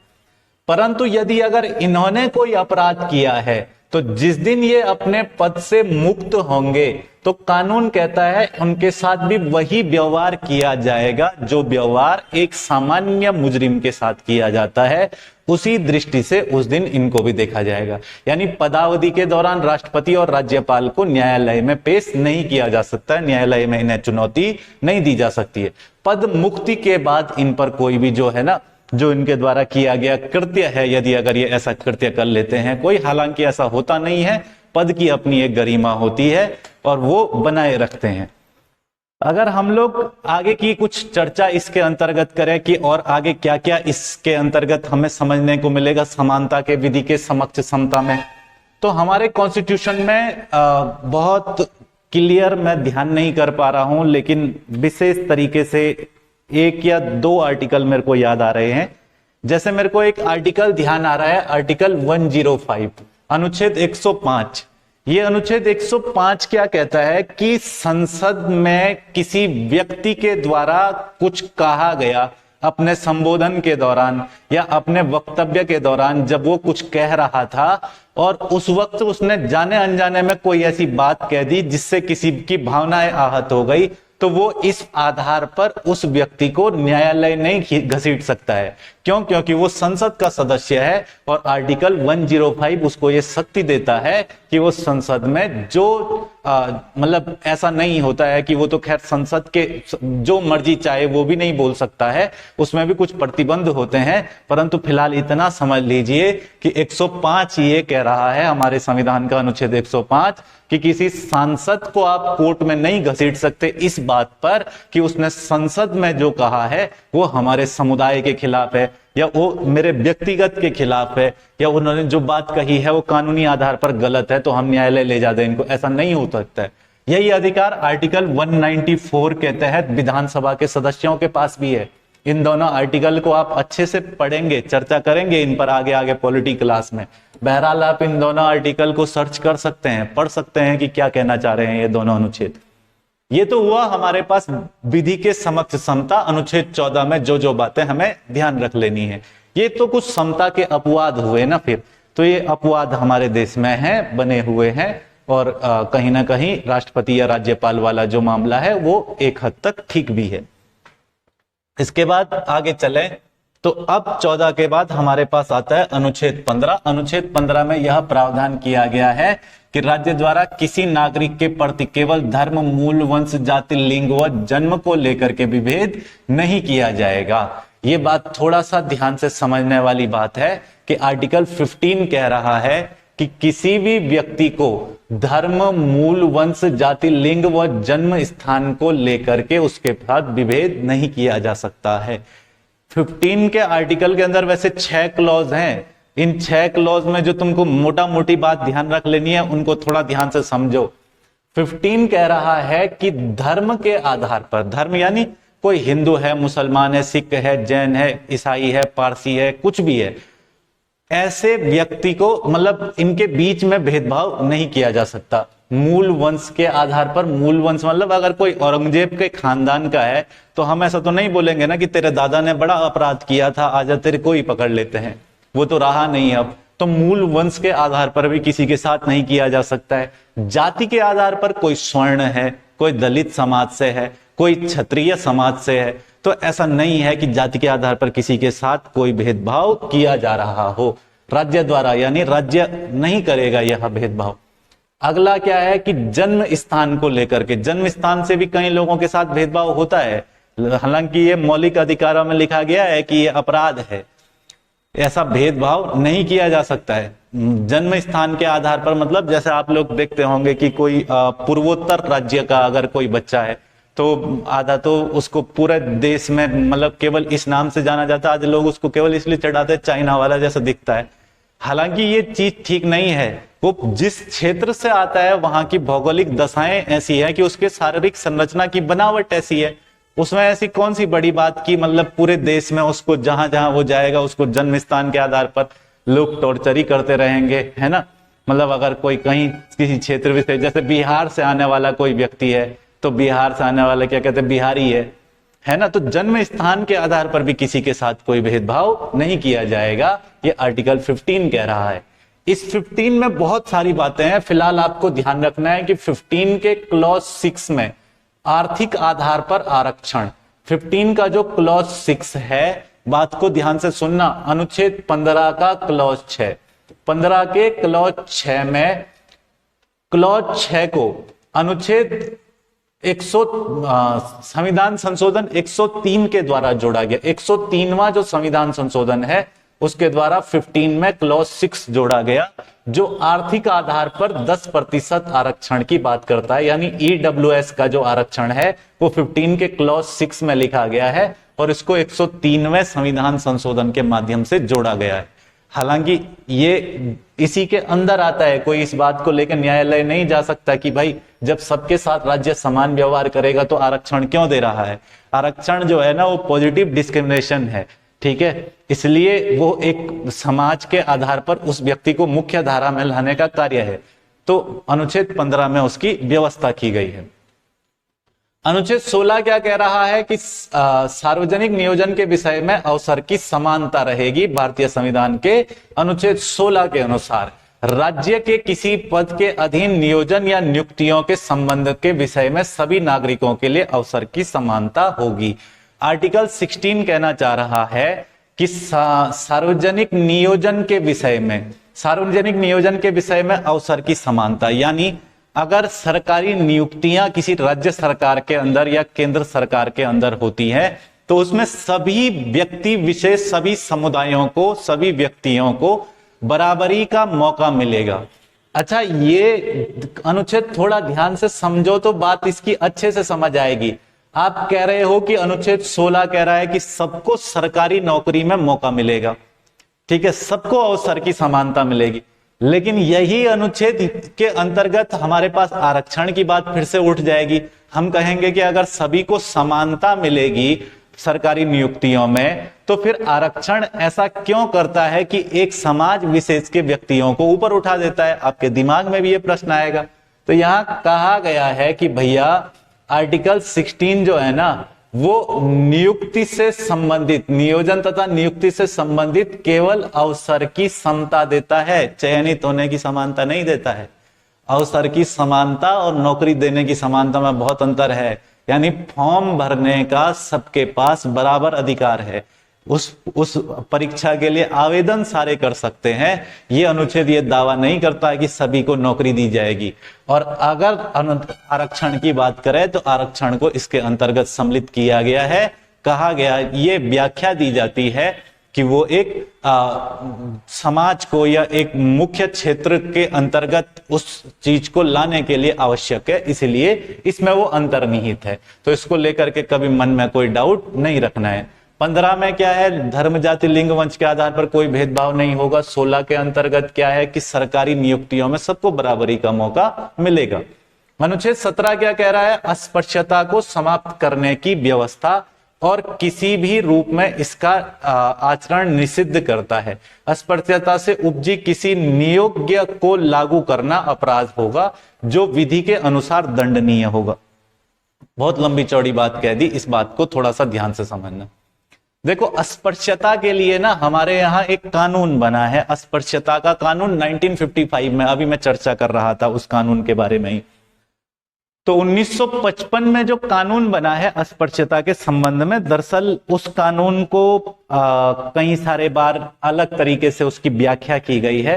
Speaker 1: परंतु यदि अगर इन्होंने कोई अपराध किया है तो जिस दिन ये अपने पद से मुक्त होंगे तो कानून कहता है उनके साथ भी वही व्यवहार किया जाएगा जो व्यवहार एक सामान्य मुजरिम के साथ किया जाता है। उसी दृष्टि से उस दिन इनको भी देखा जाएगा। यानी पदावधि के दौरान राष्ट्रपति और राज्यपाल को न्यायालय में पेश नहीं किया जा सकता है, न्यायालय में इन्हें चुनौती नहीं दी जा सकती है। पद मुक्ति के बाद इन पर कोई भी जो है ना, जो इनके द्वारा किया गया कृत्य है, यदि अगर ये ऐसा कृत्य कर लेते हैं कोई, हालांकि ऐसा होता नहीं है, पद की अपनी एक गरिमा होती है और वो बनाए रखते हैं। अगर हम लोग आगे की कुछ चर्चा इसके अंतर्गत करें कि और आगे क्या क्या इसके अंतर्गत हमें समझने को मिलेगा समानता के विधि के समक्ष समता में, तो हमारे कॉन्स्टिट्यूशन में बहुत क्लियर मैं ध्यान नहीं कर पा रहा हूं, लेकिन विशेष तरीके से 1 या 2 आर्टिकल मेरे को याद आ रहे हैं। जैसे मेरे को एक आर्टिकल ध्यान आ रहा है, आर्टिकल 105 अनुच्छेद 105। ये अनुच्छेद 105 क्या कहता है कि संसद में किसी व्यक्ति के द्वारा कुछ कहा गया अपने संबोधन के दौरान या अपने वक्तव्य के दौरान, जब वो कुछ कह रहा था और उस वक्त उसने जाने अनजाने में कोई ऐसी बात कह दी जिससे किसी की भावनाएं आहत हो गई, तो वो इस आधार पर उस व्यक्ति को न्यायालय नहीं घसीट सकता है। क्यों? क्योंकि वो संसद का सदस्य है और आर्टिकल 105 उसको ये शक्ति देता है कि वो संसद में जो मतलब ऐसा नहीं होता है कि वो तो खैर संसद के जो मर्जी चाहे वो भी नहीं बोल सकता है, उसमें भी कुछ प्रतिबंध होते हैं, परंतु फिलहाल इतना समझ लीजिए कि 105 ये कह रहा है, हमारे संविधान का अनुच्छेद 105, कि किसी सांसद को आप कोर्ट में नहीं घसीट सकते इस बात पर कि उसने संसद में जो कहा है वो हमारे समुदाय के खिलाफ है या वो मेरे व्यक्तिगत के खिलाफ है या उन्होंने जो बात कही है वो कानूनी आधार पर गलत है तो हम न्यायालय ले जाते हैं इनको, ऐसा नहीं हो सकता है। यही अधिकार आर्टिकल 194 के तहत विधानसभा के सदस्यों के पास भी है। इन दोनों आर्टिकल को आप अच्छे से पढ़ेंगे, चर्चा करेंगे इन पर आगे आगे पॉलिटी क्लास में। बहरहाल आप इन दोनों आर्टिकल को सर्च कर सकते हैं, पढ़ सकते हैं कि क्या कहना चाह रहे हैं ये दोनों अनुच्छेद। ये तो हुआ हमारे पास विधि के समक्ष समता, अनुच्छेद 14 में जो जो बातें हमें ध्यान रख लेनी है। ये तो कुछ समता के अपवाद हुए ना, फिर तो ये अपवाद हमारे देश में हैं, बने हुए हैं और कहीं ना कहीं राष्ट्रपति या राज्यपाल वाला जो मामला है वो एक हद तक ठीक भी है। इसके बाद आगे चले तो अब 14 के बाद हमारे पास आता है अनुच्छेद 15। अनुच्छेद 15 में यह प्रावधान किया गया है कि राज्य द्वारा किसी नागरिक के प्रति केवल धर्म, मूल, वंश, जाति, लिंग व जन्म को लेकर के विभेद नहीं किया जाएगा। ये बात थोड़ा सा ध्यान से समझने वाली बात है कि आर्टिकल 15 कह रहा है कि किसी भी व्यक्ति को धर्म, मूल, वंश, जाति, लिंग व जन्म स्थान को लेकर के उसके साथ विभेद नहीं किया जा सकता है। 15 के आर्टिकल के अंदर वैसे 6 क्लॉज हैं। इन 6 क्लॉज में जो तुमको मोटा मोटी बात ध्यान रख लेनी है उनको थोड़ा ध्यान से समझो। 15 कह रहा है कि धर्म के आधार पर, धर्म यानी कोई हिंदू है, मुसलमान है, सिख है, जैन है, ईसाई है, पारसी है, कुछ भी है, ऐसे व्यक्ति को मतलब इनके बीच में भेदभाव नहीं किया जा सकता। मूल वंश के आधार पर, मूल वंश मतलब अगर कोई औरंगजेब के खानदान का है तो हम ऐसा तो नहीं बोलेंगे ना कि तेरे दादा ने बड़ा अपराध किया था, आजा तेरे को ही पकड़ लेते हैं, वो तो रहा नहीं अब। तो मूल वंश के आधार पर भी किसी के साथ नहीं किया जा सकता है। जाति के आधार पर कोई स्वर्ण है, कोई दलित समाज से है, कोई क्षत्रिय समाज से है, तो ऐसा नहीं है कि जाति के आधार पर किसी के साथ कोई भेदभाव किया जा रहा हो राज्य द्वारा, यानी राज्य नहीं करेगा यह भेदभाव। अगला क्या है कि जन्म स्थान को लेकर के, जन्म स्थान से भी कई लोगों के साथ भेदभाव होता है, हालांकि ये मौलिक अधिकारों में लिखा गया है कि ये अपराध है, ऐसा भेदभाव नहीं किया जा सकता है। जन्म स्थान के आधार पर मतलब जैसे आप लोग देखते होंगे कि कोई पूर्वोत्तर राज्य का अगर कोई बच्चा है तो आधा तो उसको पूरे देश में मतलब केवल इस नाम से जाना जाता है, आज लोग उसको केवल इसलिए चढ़ाते हैं चाइना वाला जैसा दिखता है। हालांकि ये चीज ठीक नहीं है। वो जिस क्षेत्र से आता है वहां की भौगोलिक दशाएं ऐसी है कि उसके शारीरिक संरचना की बनावट ऐसी है, उसमें ऐसी कौन सी बड़ी बात की मतलब पूरे देश में उसको जहां जहां वो जाएगा उसको जन्म स्थान के आधार पर लोग टॉर्चर ही करते रहेंगे, है ना। मतलब अगर कोई कहीं किसी क्षेत्र से, जैसे बिहार से आने वाला कोई व्यक्ति है तो बिहार से आने वाला क्या कहते हैं, बिहारी है ना। तो जन्म स्थान के आधार पर भी किसी के साथ कोई भेदभाव नहीं किया जाएगा, ये आर्टिकल 15 कह रहा है। इस 15 में बहुत सारी बातें हैं, फिलहाल आपको ध्यान रखना है कि 15 के क्लॉज 6 में आर्थिक आधार पर आरक्षण, 15 का जो क्लॉज 6 है, बात को ध्यान से सुनना, अनुच्छेद 15 का क्लॉज 6, 15 के क्लॉज 6 में क्लॉज 6 को अनुच्छेद 100 संविधान संशोधन 103 के द्वारा जोड़ा गया। 103वां जो संविधान संशोधन है उसके द्वारा 15 में क्लॉज 6 जोड़ा गया, जो आर्थिक आधार पर 10% आरक्षण की बात करता है। यानी ईडब्ल्यूएस का जो आरक्षण है वो 15 के क्लॉज 6 में लिखा गया है और इसको 103वें संविधान संशोधन के माध्यम से जोड़ा गया है। हालांकि ये इसी के अंदर आता है, कोई इस बात को लेकर न्यायालय नहीं जा सकता कि भाई जब सबके साथ राज्य समान व्यवहार करेगा तो आरक्षण क्यों दे रहा है। आरक्षण जो है ना वो पॉजिटिव डिस्क्रिमिनेशन है, ठीक है, इसलिए वो एक समाज के आधार पर उस व्यक्ति को मुख्य धारा में लाने का कार्य है। तो अनुच्छेद 15 में उसकी व्यवस्था की गई है। अनुच्छेद 16 क्या कह रहा है कि सार्वजनिक नियोजन के विषय में अवसर की समानता रहेगी। भारतीय संविधान के अनुच्छेद 16 के अनुसार राज्य के किसी पद के अधीन नियोजन या नियुक्तियों के संबंध के विषय में सभी नागरिकों के लिए अवसर की समानता होगी। आर्टिकल 16 कहना चाह रहा है कि सार्वजनिक नियोजन के विषय में अवसर की समानता, यानी अगर सरकारी नियुक्तियां किसी राज्य सरकार के अंदर या केंद्र सरकार के अंदर होती है तो उसमें सभी व्यक्ति विशेष, सभी समुदायों को, सभी व्यक्तियों को बराबरी का मौका मिलेगा। अच्छा, ये अनुच्छेद थोड़ा ध्यान से समझो तो बात इसकी अच्छे से समझ आएगी। आप कह रहे हो कि अनुच्छेद 16 कह रहा है कि सबको सरकारी नौकरी में मौका मिलेगा, ठीक है, सबको अवसर की समानता मिलेगी, लेकिन यही अनुच्छेद के अंतर्गत हमारे पास आरक्षण की बात फिर से उठ जाएगी। हम कहेंगे कि अगर सभी को समानता मिलेगी सरकारी नियुक्तियों में तो फिर आरक्षण ऐसा क्यों करता है कि एक समाज विशेष के व्यक्तियों को ऊपर उठा देता है। आपके दिमाग में भी ये प्रश्न आएगा। तो यहां कहा गया है कि भैया आर्टिकल 16 जो है ना वो नियुक्ति से संबंधित, नियोजन तथा नियुक्ति से संबंधित केवल अवसर की समता देता है, चयनित होने की समानता नहीं देता है। अवसर की समानता और नौकरी देने की समानता में बहुत अंतर है। यानी फॉर्म भरने का सबके पास बराबर अधिकार है, उस परीक्षा के लिए आवेदन सारे कर सकते हैं। ये अनुच्छेद ये दावा नहीं करता है कि सभी को नौकरी दी जाएगी। और अगर आरक्षण की बात करें तो आरक्षण को इसके अंतर्गत सम्मिलित किया गया है। कहा गया, ये व्याख्या दी जाती है कि वो एक समाज को या एक मुख्य क्षेत्र के अंतर्गत उस चीज को लाने के लिए आवश्यक है, इसलिए इसमें वो अंतर्निहित है। तो इसको लेकर के कभी मन में कोई डाउट नहीं रखना है। 15 में क्या है, धर्म, जाति, लिंग, वंश के आधार पर कोई भेदभाव नहीं होगा। 16 के अंतर्गत क्या है कि सरकारी नियुक्तियों में सबको बराबरी का मौका मिलेगा। अनुच्छेद 17 क्या कह रहा है, अस्पृश्यता को समाप्त करने की व्यवस्था और किसी भी रूप में इसका आचरण निषिद्ध करता है। अस्पृश्यता से उपजी किसी नियोग्य को लागू करना अपराध होगा जो विधि के अनुसार दंडनीय होगा। बहुत लंबी चौड़ी बात कह दी, इस बात को थोड़ा सा ध्यान से समझना। देखो, अस्पृश्यता के लिए ना हमारे यहाँ एक कानून बना है, अस्पृश्यता का कानून 1955 में, अभी मैं चर्चा कर रहा था उस कानून के बारे में ही। तो 1955 में जो कानून बना है अस्पृश्यता के संबंध में, दरअसल उस कानून को कई सारे बार अलग तरीके से उसकी व्याख्या की गई है,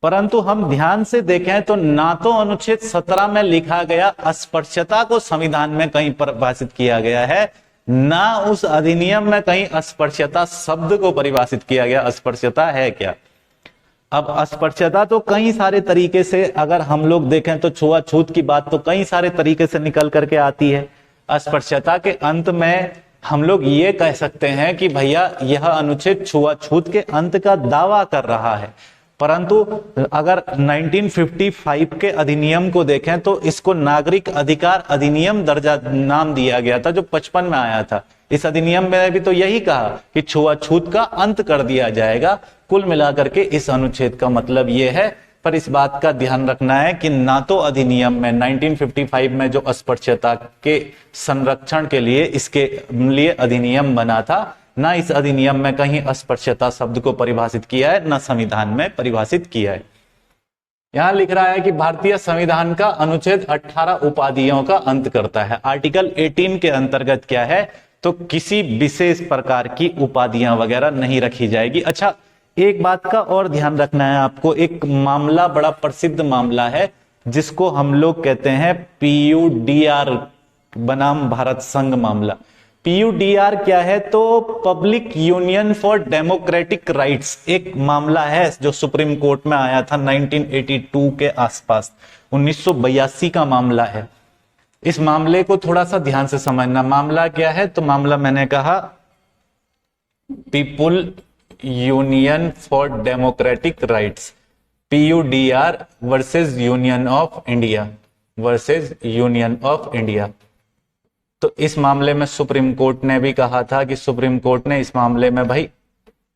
Speaker 1: परंतु हम ध्यान से देखें तो ना तो अनुच्छेद 17 में लिखा गया अस्पृश्यता को संविधान में कहीं परिभाषित किया गया है, ना उस अधिनियम में कहीं अस्पृश्यता शब्द को परिभाषित किया गया। अस्पृश्यता है क्या? अब अस्पृश्यता तो कई सारे तरीके से, अगर हम लोग देखें तो छुआछूत की बात तो कई सारे तरीके से निकल करके आती है। अस्पृश्यता के अंत में हम लोग ये कह सकते हैं कि भैया यह अनुच्छेद छुआछूत के अंत का दावा कर रहा है, परंतु अगर 1955 के अधिनियम को देखें तो इसको नागरिक अधिकार अधिनियम दर्जा नाम दिया गया था, जो 55 में आया था। इस अधिनियम में भी तो यही कहा कि छुआछूत का अंत कर दिया जाएगा। कुल मिलाकर के इस अनुच्छेद का मतलब यह है, पर इस बात का ध्यान रखना है कि ना तो अधिनियम में 1955 में जो अस्पृश्यता के संरक्षण के लिए इसके लिए अधिनियम बना था, ना इस अधिनियम में कहीं अस्पृश्यता शब्द को परिभाषित किया है, ना संविधान में परिभाषित किया है। यहां लिख रहा है कि भारतीय संविधान का अनुच्छेद 18 उपाधियों का अंत करता है। आर्टिकल 18 के अंतर्गत क्या है, तो किसी विशेष प्रकार की उपाधियां वगैरह नहीं रखी जाएगी। अच्छा, एक बात का और ध्यान रखना है आपको, एक मामला बड़ा प्रसिद्ध मामला है जिसको हम लोग कहते हैं PUDR बनाम भारत संघ मामला। PUDR क्या है, तो public union for democratic rights, एक मामला है जो सुप्रीम कोर्ट में आया था 1982 के आसपास, 1982 का मामला है। इस मामले को थोड़ा सा ध्यान से समझना। मामला क्या है, तो मामला मैंने कहा people union for democratic rights, PUDR versus union of India, versus union of India. तो इस मामले में सुप्रीम कोर्ट ने भी कहा था कि सुप्रीम कोर्ट ने इस मामले में भाई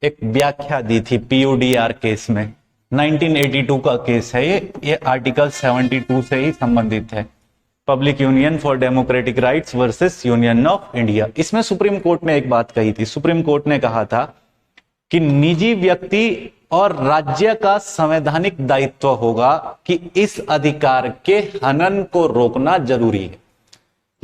Speaker 1: एक व्याख्या दी थी PUDR केस में। 1982 का केस है ये आर्टिकल 72 से ही संबंधित है, public union for democratic rights versus union of India. इसमें सुप्रीम कोर्ट ने एक बात कही थी, सुप्रीम कोर्ट ने कहा था कि निजी व्यक्ति और राज्य का संवैधानिक दायित्व होगा कि इस अधिकार के हनन को रोकना जरूरी है।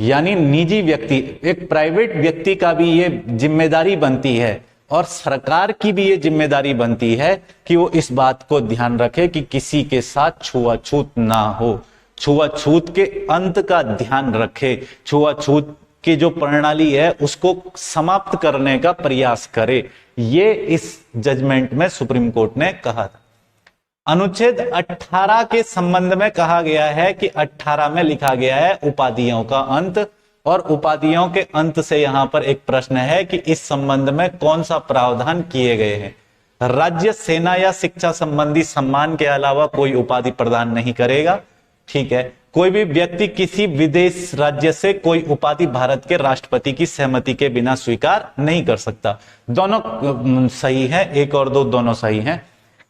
Speaker 1: यानी निजी व्यक्ति, एक प्राइवेट व्यक्ति का भी ये जिम्मेदारी बनती है और सरकार की भी ये जिम्मेदारी बनती है कि वो इस बात को ध्यान रखे कि किसी के साथ छुआछूत ना हो, छुआछूत के अंत का ध्यान रखे, छुआछूत की जो प्रणाली है उसको समाप्त करने का प्रयास करे। ये इस जजमेंट में सुप्रीम कोर्ट ने कहा था। अनुच्छेद 18 के संबंध में कहा गया है कि 18 में लिखा गया है उपाधियों का अंत, और उपाधियों के अंत से यहां पर एक प्रश्न है कि इस संबंध में कौन सा प्रावधान किए गए हैं। राज्य, सेना या शिक्षा संबंधी सम्मान के अलावा कोई उपाधि प्रदान नहीं करेगा, ठीक है। कोई भी व्यक्ति किसी विदेश राज्य से कोई उपाधि भारत के राष्ट्रपति की सहमति के बिना स्वीकार नहीं कर सकता। दोनों सही है, एक और दो दोनों सही हैं।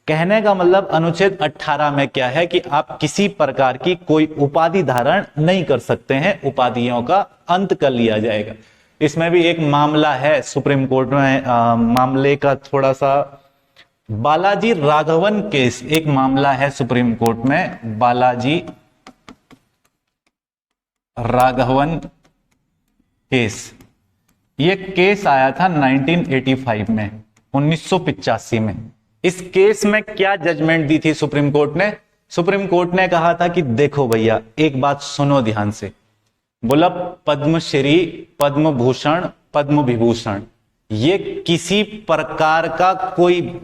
Speaker 1: कहने का मतलब अनुच्छेद 18 में क्या है कि आप किसी प्रकार की कोई उपाधि धारण नहीं कर सकते हैं, उपाधियों का अंत कर लिया जाएगा। इसमें भी एक मामला है सुप्रीम कोर्ट में, मामले का थोड़ा सा बालाजी राघवन केस, एक मामला है सुप्रीम कोर्ट में, बालाजी राघवन केस। ये केस आया था 1985 में, 1985 में। इस केस में क्या जजमेंट दी थी सुप्रीम कोर्ट ने? सुप्रीम कोर्ट ने कहा था कि देखो भैया, एक बात सुनो ध्यान से, बोला पद्मश्री, पद्म भूषण, पद्म विभूषण ये किसी प्रकार का कोई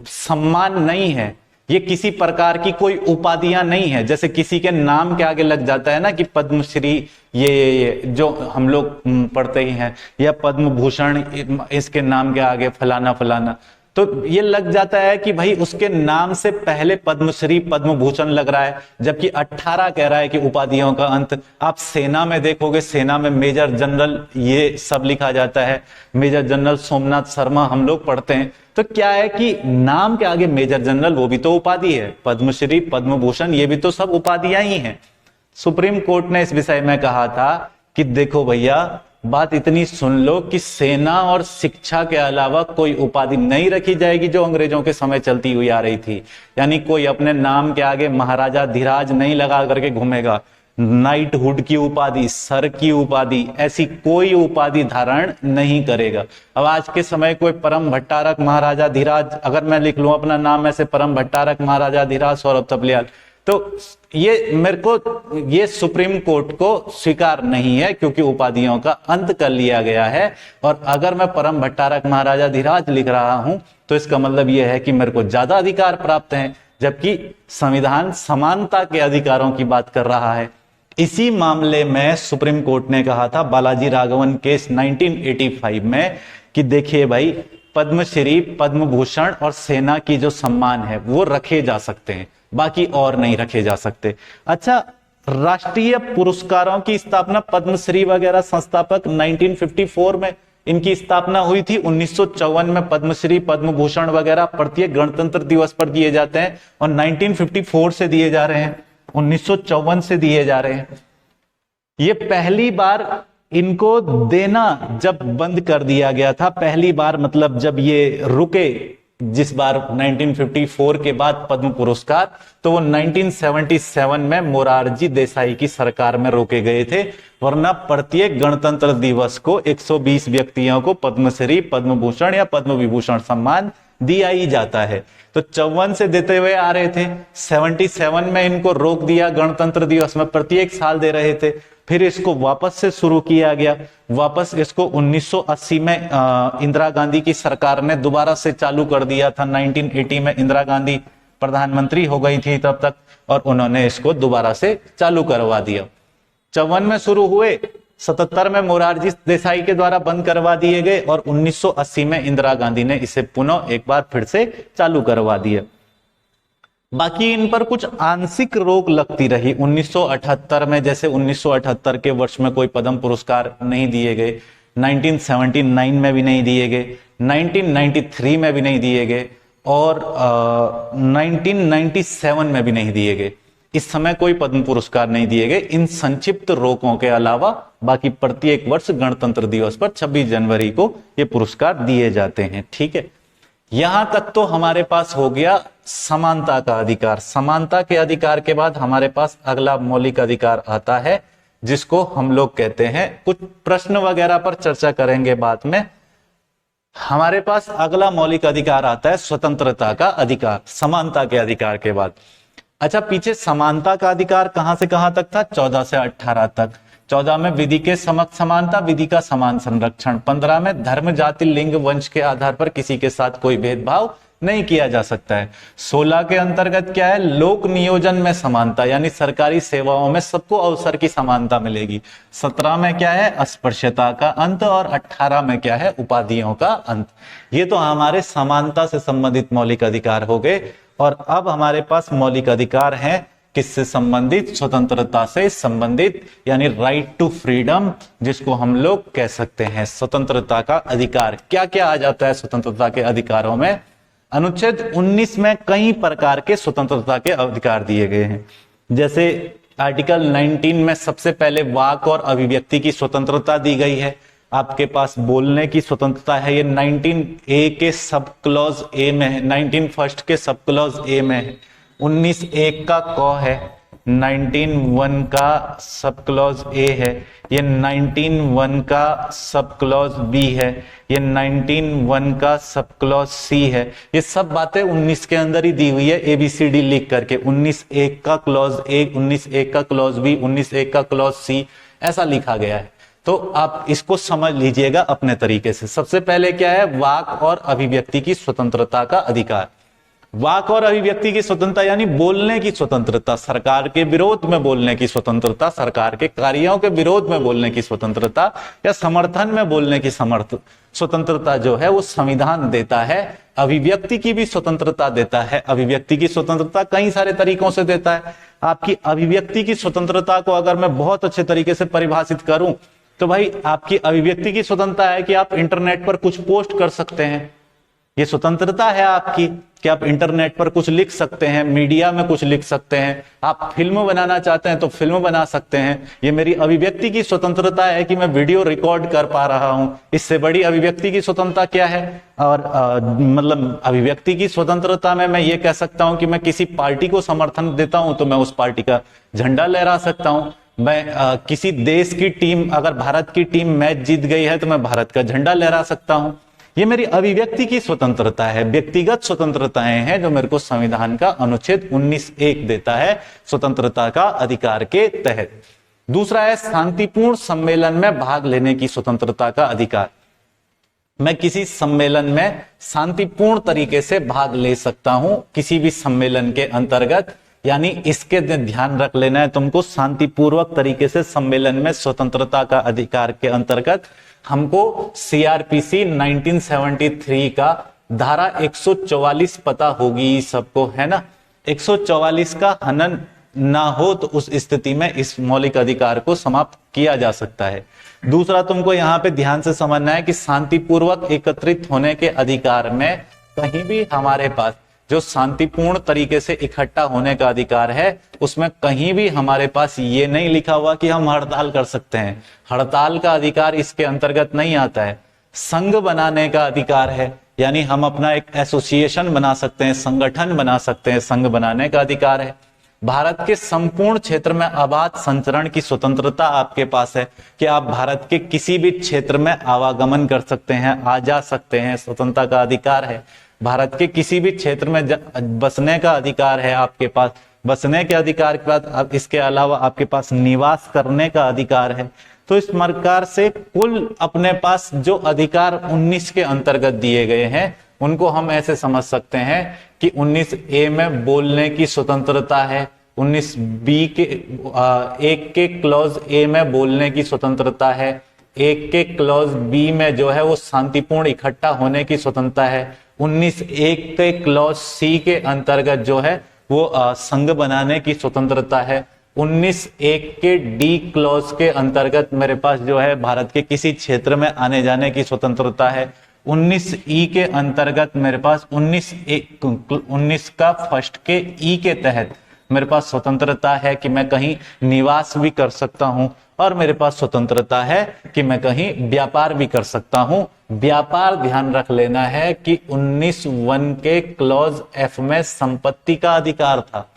Speaker 1: सम्मान नहीं है, ये किसी प्रकार की कोई उपाधियां नहीं है। जैसे किसी के नाम के आगे लग जाता है ना कि पद्मश्री, ये जो हम लोग पढ़ते ही हैं, या पद्म भूषण, इसके नाम के आगे फलाना फलाना, तो ये लग जाता है कि भाई उसके नाम से पहले पद्मश्री, पद्म भूषण लग रहा है, जबकि 18 कह रहा है कि उपाधियों का अंत। आप सेना में देखोगे, सेना में मेजर जनरल ये सब लिखा जाता है, मेजर जनरल सोमनाथ शर्मा हम लोग पढ़ते हैं। तो क्या है कि नाम के आगे मेजर जनरल, वो भी तो उपाधि है, पद्मश्री, पद्म भूषण ये भी तो सब उपाधियां ही हैं। सुप्रीम कोर्ट ने इस विषय में कहा था कि देखो भैया, बात इतनी सुन लो कि सेना और शिक्षा के अलावा कोई उपाधि नहीं रखी जाएगी जो अंग्रेजों के समय चलती हुई आ रही थी। यानी कोई अपने नाम के आगे महाराजा धीराज नहीं लगा करके घूमेगा, नाइटहुड की उपाधि, सर की उपाधि, ऐसी कोई उपाधि धारण नहीं करेगा। अब आज के समय कोई परम भट्टारक महाराजा धीराज, अगर मैं लिख लूं अपना नाम ऐसे, परम भट्टारक महाराजा धीराज सौरभ थपलियाल, तो ये मेरे को, ये सुप्रीम कोर्ट को स्वीकार नहीं है, क्योंकि उपाधियों का अंत कर लिया गया है। और अगर मैं परम भट्टारक महाराजा धीराज लिख रहा हूं तो इसका मतलब यह है कि मेरे को ज्यादा अधिकार प्राप्त हैं, जबकि संविधान समानता के अधिकारों की बात कर रहा है। इसी मामले में सुप्रीम कोर्ट ने कहा था, बालाजी राघवन केस 1985 में, कि देखिए भाई, पद्मश्री, पद्म भूषण और सेना की जो सम्मान है वो रखे जा सकते हैं, बाकी और नहीं रखे जा सकते। अच्छा, राष्ट्रीय पुरस्कारों की स्थापना, पद्मश्री वगैरह संस्थापक 1954 में इनकी स्थापना हुई थी। 1954 में पद्मश्री, पद्म भूषण वगैरह प्रत्येक गणतंत्र दिवस पर दिए जाते हैं, और 1954 से दिए जा रहे हैं, 1954 से दिए जा रहे हैं। ये पहली बार इनको देना जब बंद कर दिया गया था, पहली बार मतलब जब ये रुके जिस बार 1954 के बाद पद्म पुरस्कार, तो वो 1977 में मोरारजी देसाई की सरकार में रोके गए थे, वरना प्रत्येक गणतंत्र दिवस को 120 व्यक्तियों को पद्मश्री, पद्म भूषण या पद्म विभूषण सम्मान दिया ही जाता है। तो 54 से देते हुए आ रहे थे, 77 में इनको रोक दिया, गणतंत्र दिवस में प्रत्येक साल दे रहे थे, फिर इसको वापस से शुरू किया गया। वापस इसको 1980 में इंदिरा गांधी की सरकार ने दोबारा से चालू कर दिया था। 1980 में इंदिरा गांधी प्रधानमंत्री हो गई थी तब तक, और उन्होंने इसको दोबारा से चालू करवा दिया। 54 में शुरू हुए, 77 में मोरारजी देसाई के द्वारा बंद करवा दिए गए, और 1980 में इंदिरा गांधी ने इसे पुनः एक बार फिर से चालू करवा दिया। बाकी इन पर कुछ आंशिक रोक लगती रही। 1978 में, जैसे 1978 के वर्ष में कोई पद्म पुरस्कार नहीं दिए गए, 1979 में भी नहीं दिए गए, 1993 में भी नहीं दिए गए, और 1997 में भी नहीं दिए गए। इस समय कोई पद्म पुरस्कार नहीं दिए गए इन संक्षिप्त रोकों के अलावा। बाकी प्रत्येक वर्ष गणतंत्र दिवस पर 26 जनवरी को ये पुरस्कार दिए जाते हैं। ठीक है, यहां तक तो हमारे पास हो गया समानता का अधिकार। समानता के अधिकार के बाद हमारे पास अगला मौलिक अधिकार आता है, जिसको हम लोग कहते हैं, कुछ प्रश्न वगैरह पर चर्चा करेंगे बाद में। हमारे पास अगला मौलिक अधिकार आता है स्वतंत्रता का अधिकार, समानता के अधिकार के बाद। अच्छा, पीछे समानता का अधिकार कहां से कहां तक था? 14 से 18 तक। 14 में विधि के समक्ष समानता, विधि का समान संरक्षण। 15 में धर्म, जाति, लिंग, वंश के आधार पर किसी के साथ कोई भेदभाव नहीं किया जा सकता है। 16 के अंतर्गत क्या है? लोक नियोजन में समानता, यानी सरकारी सेवाओं में सबको अवसर की समानता मिलेगी। 17 में क्या है? अस्पृश्यता का अंत, और 18 में क्या है? उपाधियों का अंत। ये तो हमारे समानता से संबंधित मौलिक अधिकार हो गए। और अब हमारे पास मौलिक अधिकार हैं किससे संबंधित? स्वतंत्रता से संबंधित, यानी राइट टू फ्रीडम, जिसको हम लोग कह सकते हैं स्वतंत्रता का अधिकार। क्या क्या आ जाता है स्वतंत्रता के अधिकारों में? अनुच्छेद 19 में कई प्रकार के स्वतंत्रता के अधिकार दिए गए हैं। जैसे आर्टिकल 19 में सबसे पहले वाक और अभिव्यक्ति की स्वतंत्रता दी गई है। आपके पास बोलने की स्वतंत्रता है, ये 19A के सब क्लॉज ए में है, 19 फर्स्ट के सब क्लॉज ए में है। 19(1) का क है, 19(1) का सब क्लॉज ए है, ये 19(1) का सब क्लॉज बी है, ये 19(1) का सब क्लॉज सी है। ये सब बातें 19 के अंदर ही दी हुई है ABCD लिख करके। 19(1) का क्लॉज ए, 19(1) का क्लॉज बी, 19(1) का क्लॉज सी, ऐसा लिखा गया है। तो आप इसको समझ लीजिएगा अपने तरीके से। सबसे पहले क्या है? वाक और अभिव्यक्ति की स्वतंत्रता का अधिकार। वाक और अभिव्यक्ति की स्वतंत्रता यानी बोलने की स्वतंत्रता, सरकार के विरोध में बोलने की स्वतंत्रता, सरकार के कार्यों के विरोध में बोलने की स्वतंत्रता, या समर्थन में बोलने की स्वतंत्रता जो है वो संविधान देता है। अभिव्यक्ति की भी स्वतंत्रता देता है। अभिव्यक्ति की स्वतंत्रता कई सारे तरीकों से देता है। आपकी अभिव्यक्ति की स्वतंत्रता को अगर मैं बहुत अच्छे तरीके से परिभाषित करूं तो भाई, आपकी अभिव्यक्ति की स्वतंत्रता है कि आप इंटरनेट पर कुछ पोस्ट कर सकते हैं। ये स्वतंत्रता है आपकी कि आप इंटरनेट पर कुछ लिख सकते हैं, मीडिया में कुछ लिख सकते हैं। आप फिल्म बनाना चाहते हैं तो फिल्म बना सकते हैं। ये मेरी अभिव्यक्ति की स्वतंत्रता है कि मैं वीडियो रिकॉर्ड कर पा रहा हूं। इससे बड़ी अभिव्यक्ति की स्वतंत्रता क्या है? और मतलब अभिव्यक्ति की स्वतंत्रता में मैं ये कह सकता हूं कि मैं किसी पार्टी को समर्थन देता हूं तो मैं उस पार्टी का झंडा लहरा सकता हूं। मैं किसी देश की टीम, अगर भारत की टीम मैच जीत गई है तो मैं भारत का झंडा लहरा सकता हूं। ये मेरी अभिव्यक्ति की स्वतंत्रता है। व्यक्तिगत स्वतंत्रताएं हैं जो मेरे को संविधान का अनुच्छेद 19(1) देता है स्वतंत्रता का अधिकार के तहत। दूसरा है शांतिपूर्ण सम्मेलन में भाग लेने की स्वतंत्रता का अधिकार। मैं किसी सम्मेलन में शांतिपूर्ण तरीके से भाग ले सकता हूं, किसी भी सम्मेलन के अंतर्गत। यानी इसके ध्यान रख लेना है तुमको, शांतिपूर्वक तरीके से सम्मेलन में स्वतंत्रता का अधिकार के अंतर्गत हमको CRPC 1973 का धारा 144 पता होगी सबको, है ना? 144 का हनन ना हो तो उस स्थिति में इस मौलिक अधिकार को समाप्त किया जा सकता है। दूसरा तुमको यहाँ पे ध्यान से समझना है कि शांतिपूर्वक एकत्रित होने के अधिकार में कहीं भी हमारे पास जो शांतिपूर्ण तरीके से इकट्ठा होने का अधिकार है, उसमें कहीं भी हमारे पास ये नहीं लिखा हुआ कि हम हड़ताल कर सकते हैं। हड़ताल का अधिकार इसके अंतर्गत नहीं आता है। संघ बनाने का अधिकार है, यानी हम अपना एक एसोसिएशन बना सकते हैं, संगठन बना सकते हैं, संघ बनाने का अधिकार है। भारत के संपूर्ण क्षेत्र में आबाद संचरण की स्वतंत्रता आपके पास है कि आप भारत के किसी भी क्षेत्र में आवागमन कर सकते हैं, आ जा सकते हैं, स्वतंत्रता का अधिकार है। भारत के किसी भी क्षेत्र में बसने का अधिकार है आपके पास, बसने के अधिकार के बाद अब इसके अलावा आपके पास निवास करने का अधिकार है। तो इस प्रकार से कुल अपने पास जो अधिकार 19 के अंतर्गत दिए गए हैं उनको हम ऐसे समझ सकते हैं कि 19A में बोलने की स्वतंत्रता है, 19B के 1 के क्लॉज A में बोलने की स्वतंत्रता है, 1 के क्लॉज B में जो है वो शांतिपूर्ण इकट्ठा होने की स्वतंत्रता है, 19A के क्लॉज C के अंतर्गत जो है वो संघ बनाने की स्वतंत्रता है, 19(1) के डी क्लॉज के अंतर्गत मेरे पास जो है भारत के किसी क्षेत्र में आने जाने की स्वतंत्रता है, 19E के अंतर्गत मेरे पास 19 का फर्स्ट के ई के तहत मेरे पास स्वतंत्रता है कि मैं कहीं निवास भी कर सकता हूं, और मेरे पास स्वतंत्रता है कि मैं कहीं व्यापार भी कर सकता हूं। व्यापार ध्यान रख लेना है कि 19(1) के क्लॉज F में संपत्ति का अधिकार था,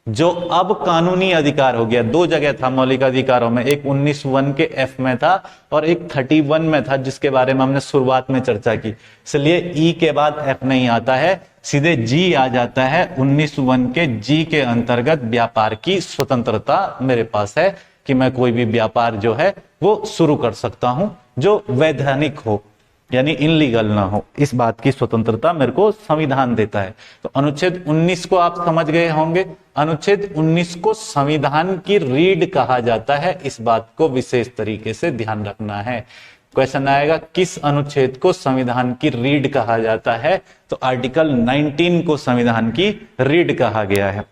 Speaker 1: जो अब कानूनी अधिकार हो गया। दो जगह था मौलिक अधिकारों में, एक 19(1) के F में था और एक 31 में था, जिसके बारे में हमने शुरुआत में चर्चा की। इसलिए ई के बाद F नहीं आता है, सीधे जी आ जाता है। 19(1) के जी के अंतर्गत व्यापार की स्वतंत्रता मेरे पास है कि मैं कोई भी व्यापार जो है वो शुरू कर सकता हूं जो वैधानिक हो, यानी इनलीगल ना हो। इस बात की स्वतंत्रता मेरे को संविधान देता है। तो अनुच्छेद 19 को आप समझ गए होंगे। अनुच्छेद 19 को संविधान की रीढ़ कहा जाता है, इस बात को विशेष तरीके से ध्यान रखना है। क्वेश्चन आएगा किस अनुच्छेद को संविधान की रीढ़ कहा जाता है, तो आर्टिकल 19 को संविधान की रीढ़ कहा गया है।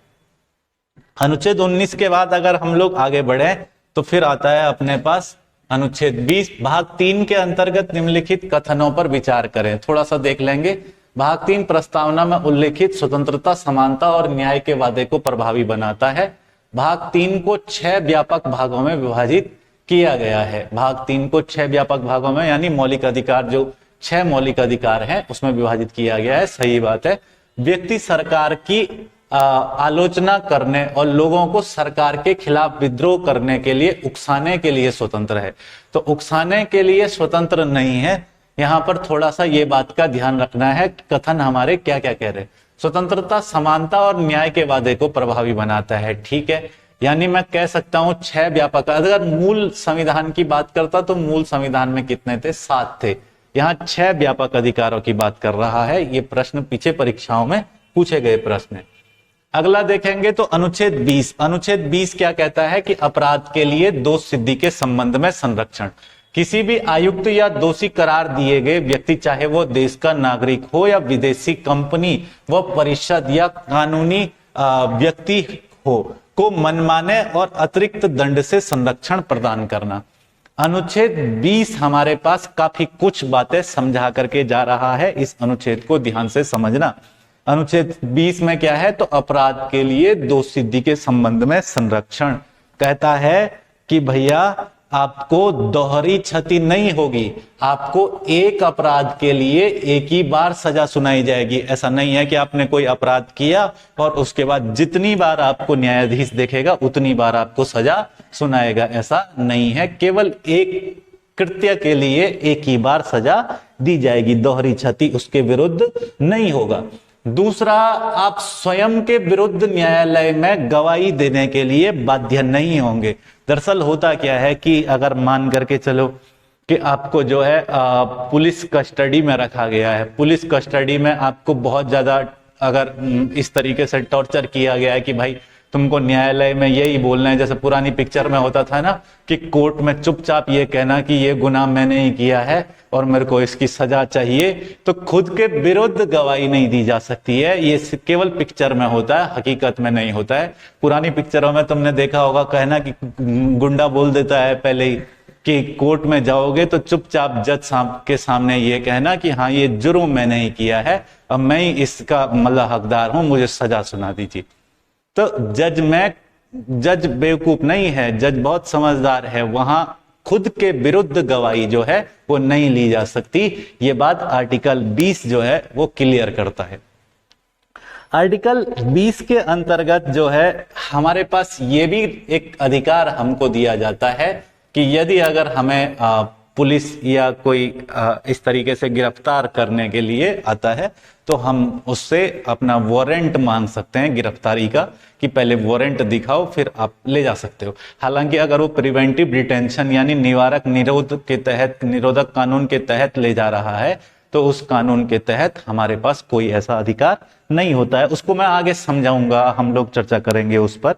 Speaker 1: अनुच्छेद 19 के बाद अगर हम लोग आगे बढ़े तो फिर आता है अपने पास अनुच्छेद 20, भाग 3 के अंतर्गत निम्नलिखित कथनों पर विचार करें। थोड़ा सा देख लेंगे। भाग 3 प्रस्तावना में उल्लेखित स्वतंत्रता, समानता और न्याय के वादे को प्रभावी बनाता है। भाग 3 को 6 व्यापक भागों में विभाजित किया गया है। भाग 3 को 6 व्यापक भागों में, यानी मौलिक अधिकार जो 6 मौलिक अधिकार हैं उसमें विभाजित किया गया है। सही बात है। व्यक्ति सरकार की आलोचना करने और लोगों को सरकार के खिलाफ विद्रोह करने के लिए, उकसाने के लिए स्वतंत्र है। तो उकसाने के लिए स्वतंत्र नहीं है। यहां पर थोड़ा सा ये बात का ध्यान रखना है कि कथन हमारे क्या क्या कह रहे हैं। स्वतंत्रता, समानता और न्याय के वादे को प्रभावी बनाता है, ठीक है। यानी मैं कह सकता हूं 6 व्यापक, अगर मूल संविधान की बात करता तो मूल संविधान में कितने थे? 7 थे। यहाँ 6 व्यापक अधिकारों की बात कर रहा है। ये प्रश्न पीछे परीक्षाओं में पूछे गए प्रश्न है। अगला देखेंगे तो अनुच्छेद 20। अनुच्छेद 20 क्या कहता है कि अपराध के लिए दोष सिद्धि के संबंध में संरक्षण। किसी भी आयुक्त या दोषी करार दिए गए व्यक्ति, चाहे वो देश का नागरिक हो या विदेशी कंपनी व परिषद या कानूनी व्यक्ति हो, को मनमाने और अतिरिक्त दंड से संरक्षण प्रदान करना। अनुच्छेद 20 हमारे पास काफी कुछ बातें समझा करके जा रहा है। इस अनुच्छेद को ध्यान से समझना। अनुच्छेद 20 में क्या है, तो अपराध के लिए दोष सिद्धि के संबंध में संरक्षण कहता है कि भैया आपको दोहरी क्षति नहीं होगी। आपको एक अपराध के लिए एक ही बार सजा सुनाई जाएगी। ऐसा नहीं है कि आपने कोई अपराध किया और उसके बाद जितनी बार आपको न्यायाधीश देखेगा उतनी बार आपको सजा सुनाएगा, ऐसा नहीं है। केवल एक कृत्य के लिए एक ही बार सजा दी जाएगी, दोहरी क्षति उसके विरुद्ध नहीं होगा। दूसरा, आप स्वयं के विरुद्ध न्यायालय में गवाही देने के लिए बाध्य नहीं होंगे। दरअसल होता क्या है कि अगर मान करके चलो कि आपको जो है पुलिस कस्टडी में रखा गया है, पुलिस कस्टडी में आपको बहुत ज्यादा अगर इस तरीके से टॉर्चर किया गया है कि भाई तुमको न्यायालय में यही बोलना है, जैसे पुरानी पिक्चर में होता था ना कि कोर्ट में चुपचाप ये कहना कि ये गुनाह मैंने ही किया है और मेरे को इसकी सजा चाहिए, तो खुद के विरुद्ध गवाही नहीं दी जा सकती है। ये केवल पिक्चर में होता है, हकीकत में नहीं होता है। पुरानी पिक्चरों में तुमने देखा होगा कहना कि गुंडा बोल देता है पहले ही कि कोर्ट में जाओगे तो चुपचाप जज के सामने ये कहना कि हाँ ये जुर्म मैंने ही किया है, अब मैं ही इसका मतलब हकदार हूं, मुझे सजा सुना दीजिए। तो जज बेवकूफ नहीं है, जज बहुत समझदार है। वहां खुद के विरुद्ध गवाही जो है वो नहीं ली जा सकती। ये बात आर्टिकल 20 जो है वो क्लियर करता है। आर्टिकल 20 के अंतर्गत जो है हमारे पास ये भी एक अधिकार हमको दिया जाता है कि यदि अगर हमें पुलिस या कोई इस तरीके से गिरफ्तार करने के लिए आता है तो हम उससे अपना वारंट मांग सकते हैं गिरफ्तारी का, कि पहले वारंट दिखाओ फिर आप ले जा सकते हो। हालांकि अगर वो प्रिवेंटिव डिटेंशन यानी निवारक निरोध के तहत, निरोधक कानून के तहत ले जा रहा है तो उस कानून के तहत हमारे पास कोई ऐसा अधिकार नहीं होता है। उसको मैं आगे समझाऊंगा, हम लोग चर्चा करेंगे उस पर।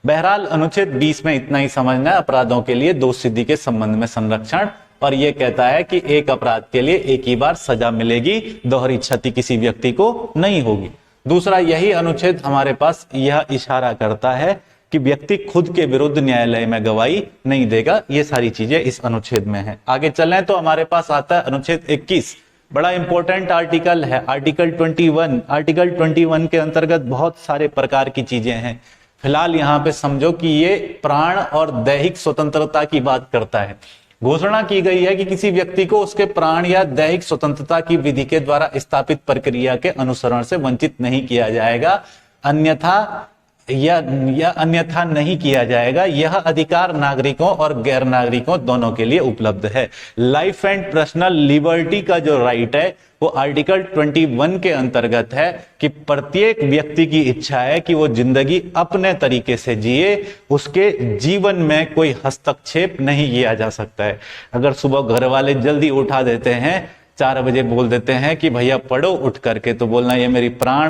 Speaker 1: बहरहाल अनुच्छेद 20 में इतना ही समझना है, अपराधों के लिए दोष सिद्धि के संबंध में संरक्षण, और यह कहता है कि एक अपराध के लिए एक ही बार सजा मिलेगी, दोहरी क्षति किसी व्यक्ति को नहीं होगी। दूसरा, यही अनुच्छेद हमारे पास यह इशारा करता है कि व्यक्ति खुद के विरुद्ध न्यायालय में गवाही नहीं देगा। ये सारी चीजें इस अनुच्छेद में है। आगे चलें तो हमारे पास आता है अनुच्छेद 21, बड़ा इंपॉर्टेंट आर्टिकल है, आर्टिकल 21। आर्टिकल 21 के अंतर्गत बहुत सारे प्रकार की चीजें हैं। फिलहाल यहाँ पे समझो कि ये प्राण और दैहिक स्वतंत्रता की बात करता है। घोषणा की गई है कि किसी व्यक्ति को उसके प्राण या दैहिक स्वतंत्रता की विधि के द्वारा स्थापित प्रक्रिया के अनुसरण से वंचित नहीं किया जाएगा, अन्यथा अन्यथा नहीं किया जाएगा। यह अधिकार नागरिकों और गैर नागरिकों दोनों के लिए उपलब्ध है। लाइफ एंड पर्सनल लिबर्टी का जो राइट है वो आर्टिकल 21 के अंतर्गत है कि प्रत्येक व्यक्ति की इच्छा है कि वो जिंदगी अपने तरीके से जिए, उसके जीवन में कोई हस्तक्षेप नहीं किया जा सकता है। अगर सुबह घर वाले जल्दी उठा देते हैं, 4 बजे बोल देते हैं कि भैया पढ़ो उठ करके, तो बोलना ये मेरी प्राण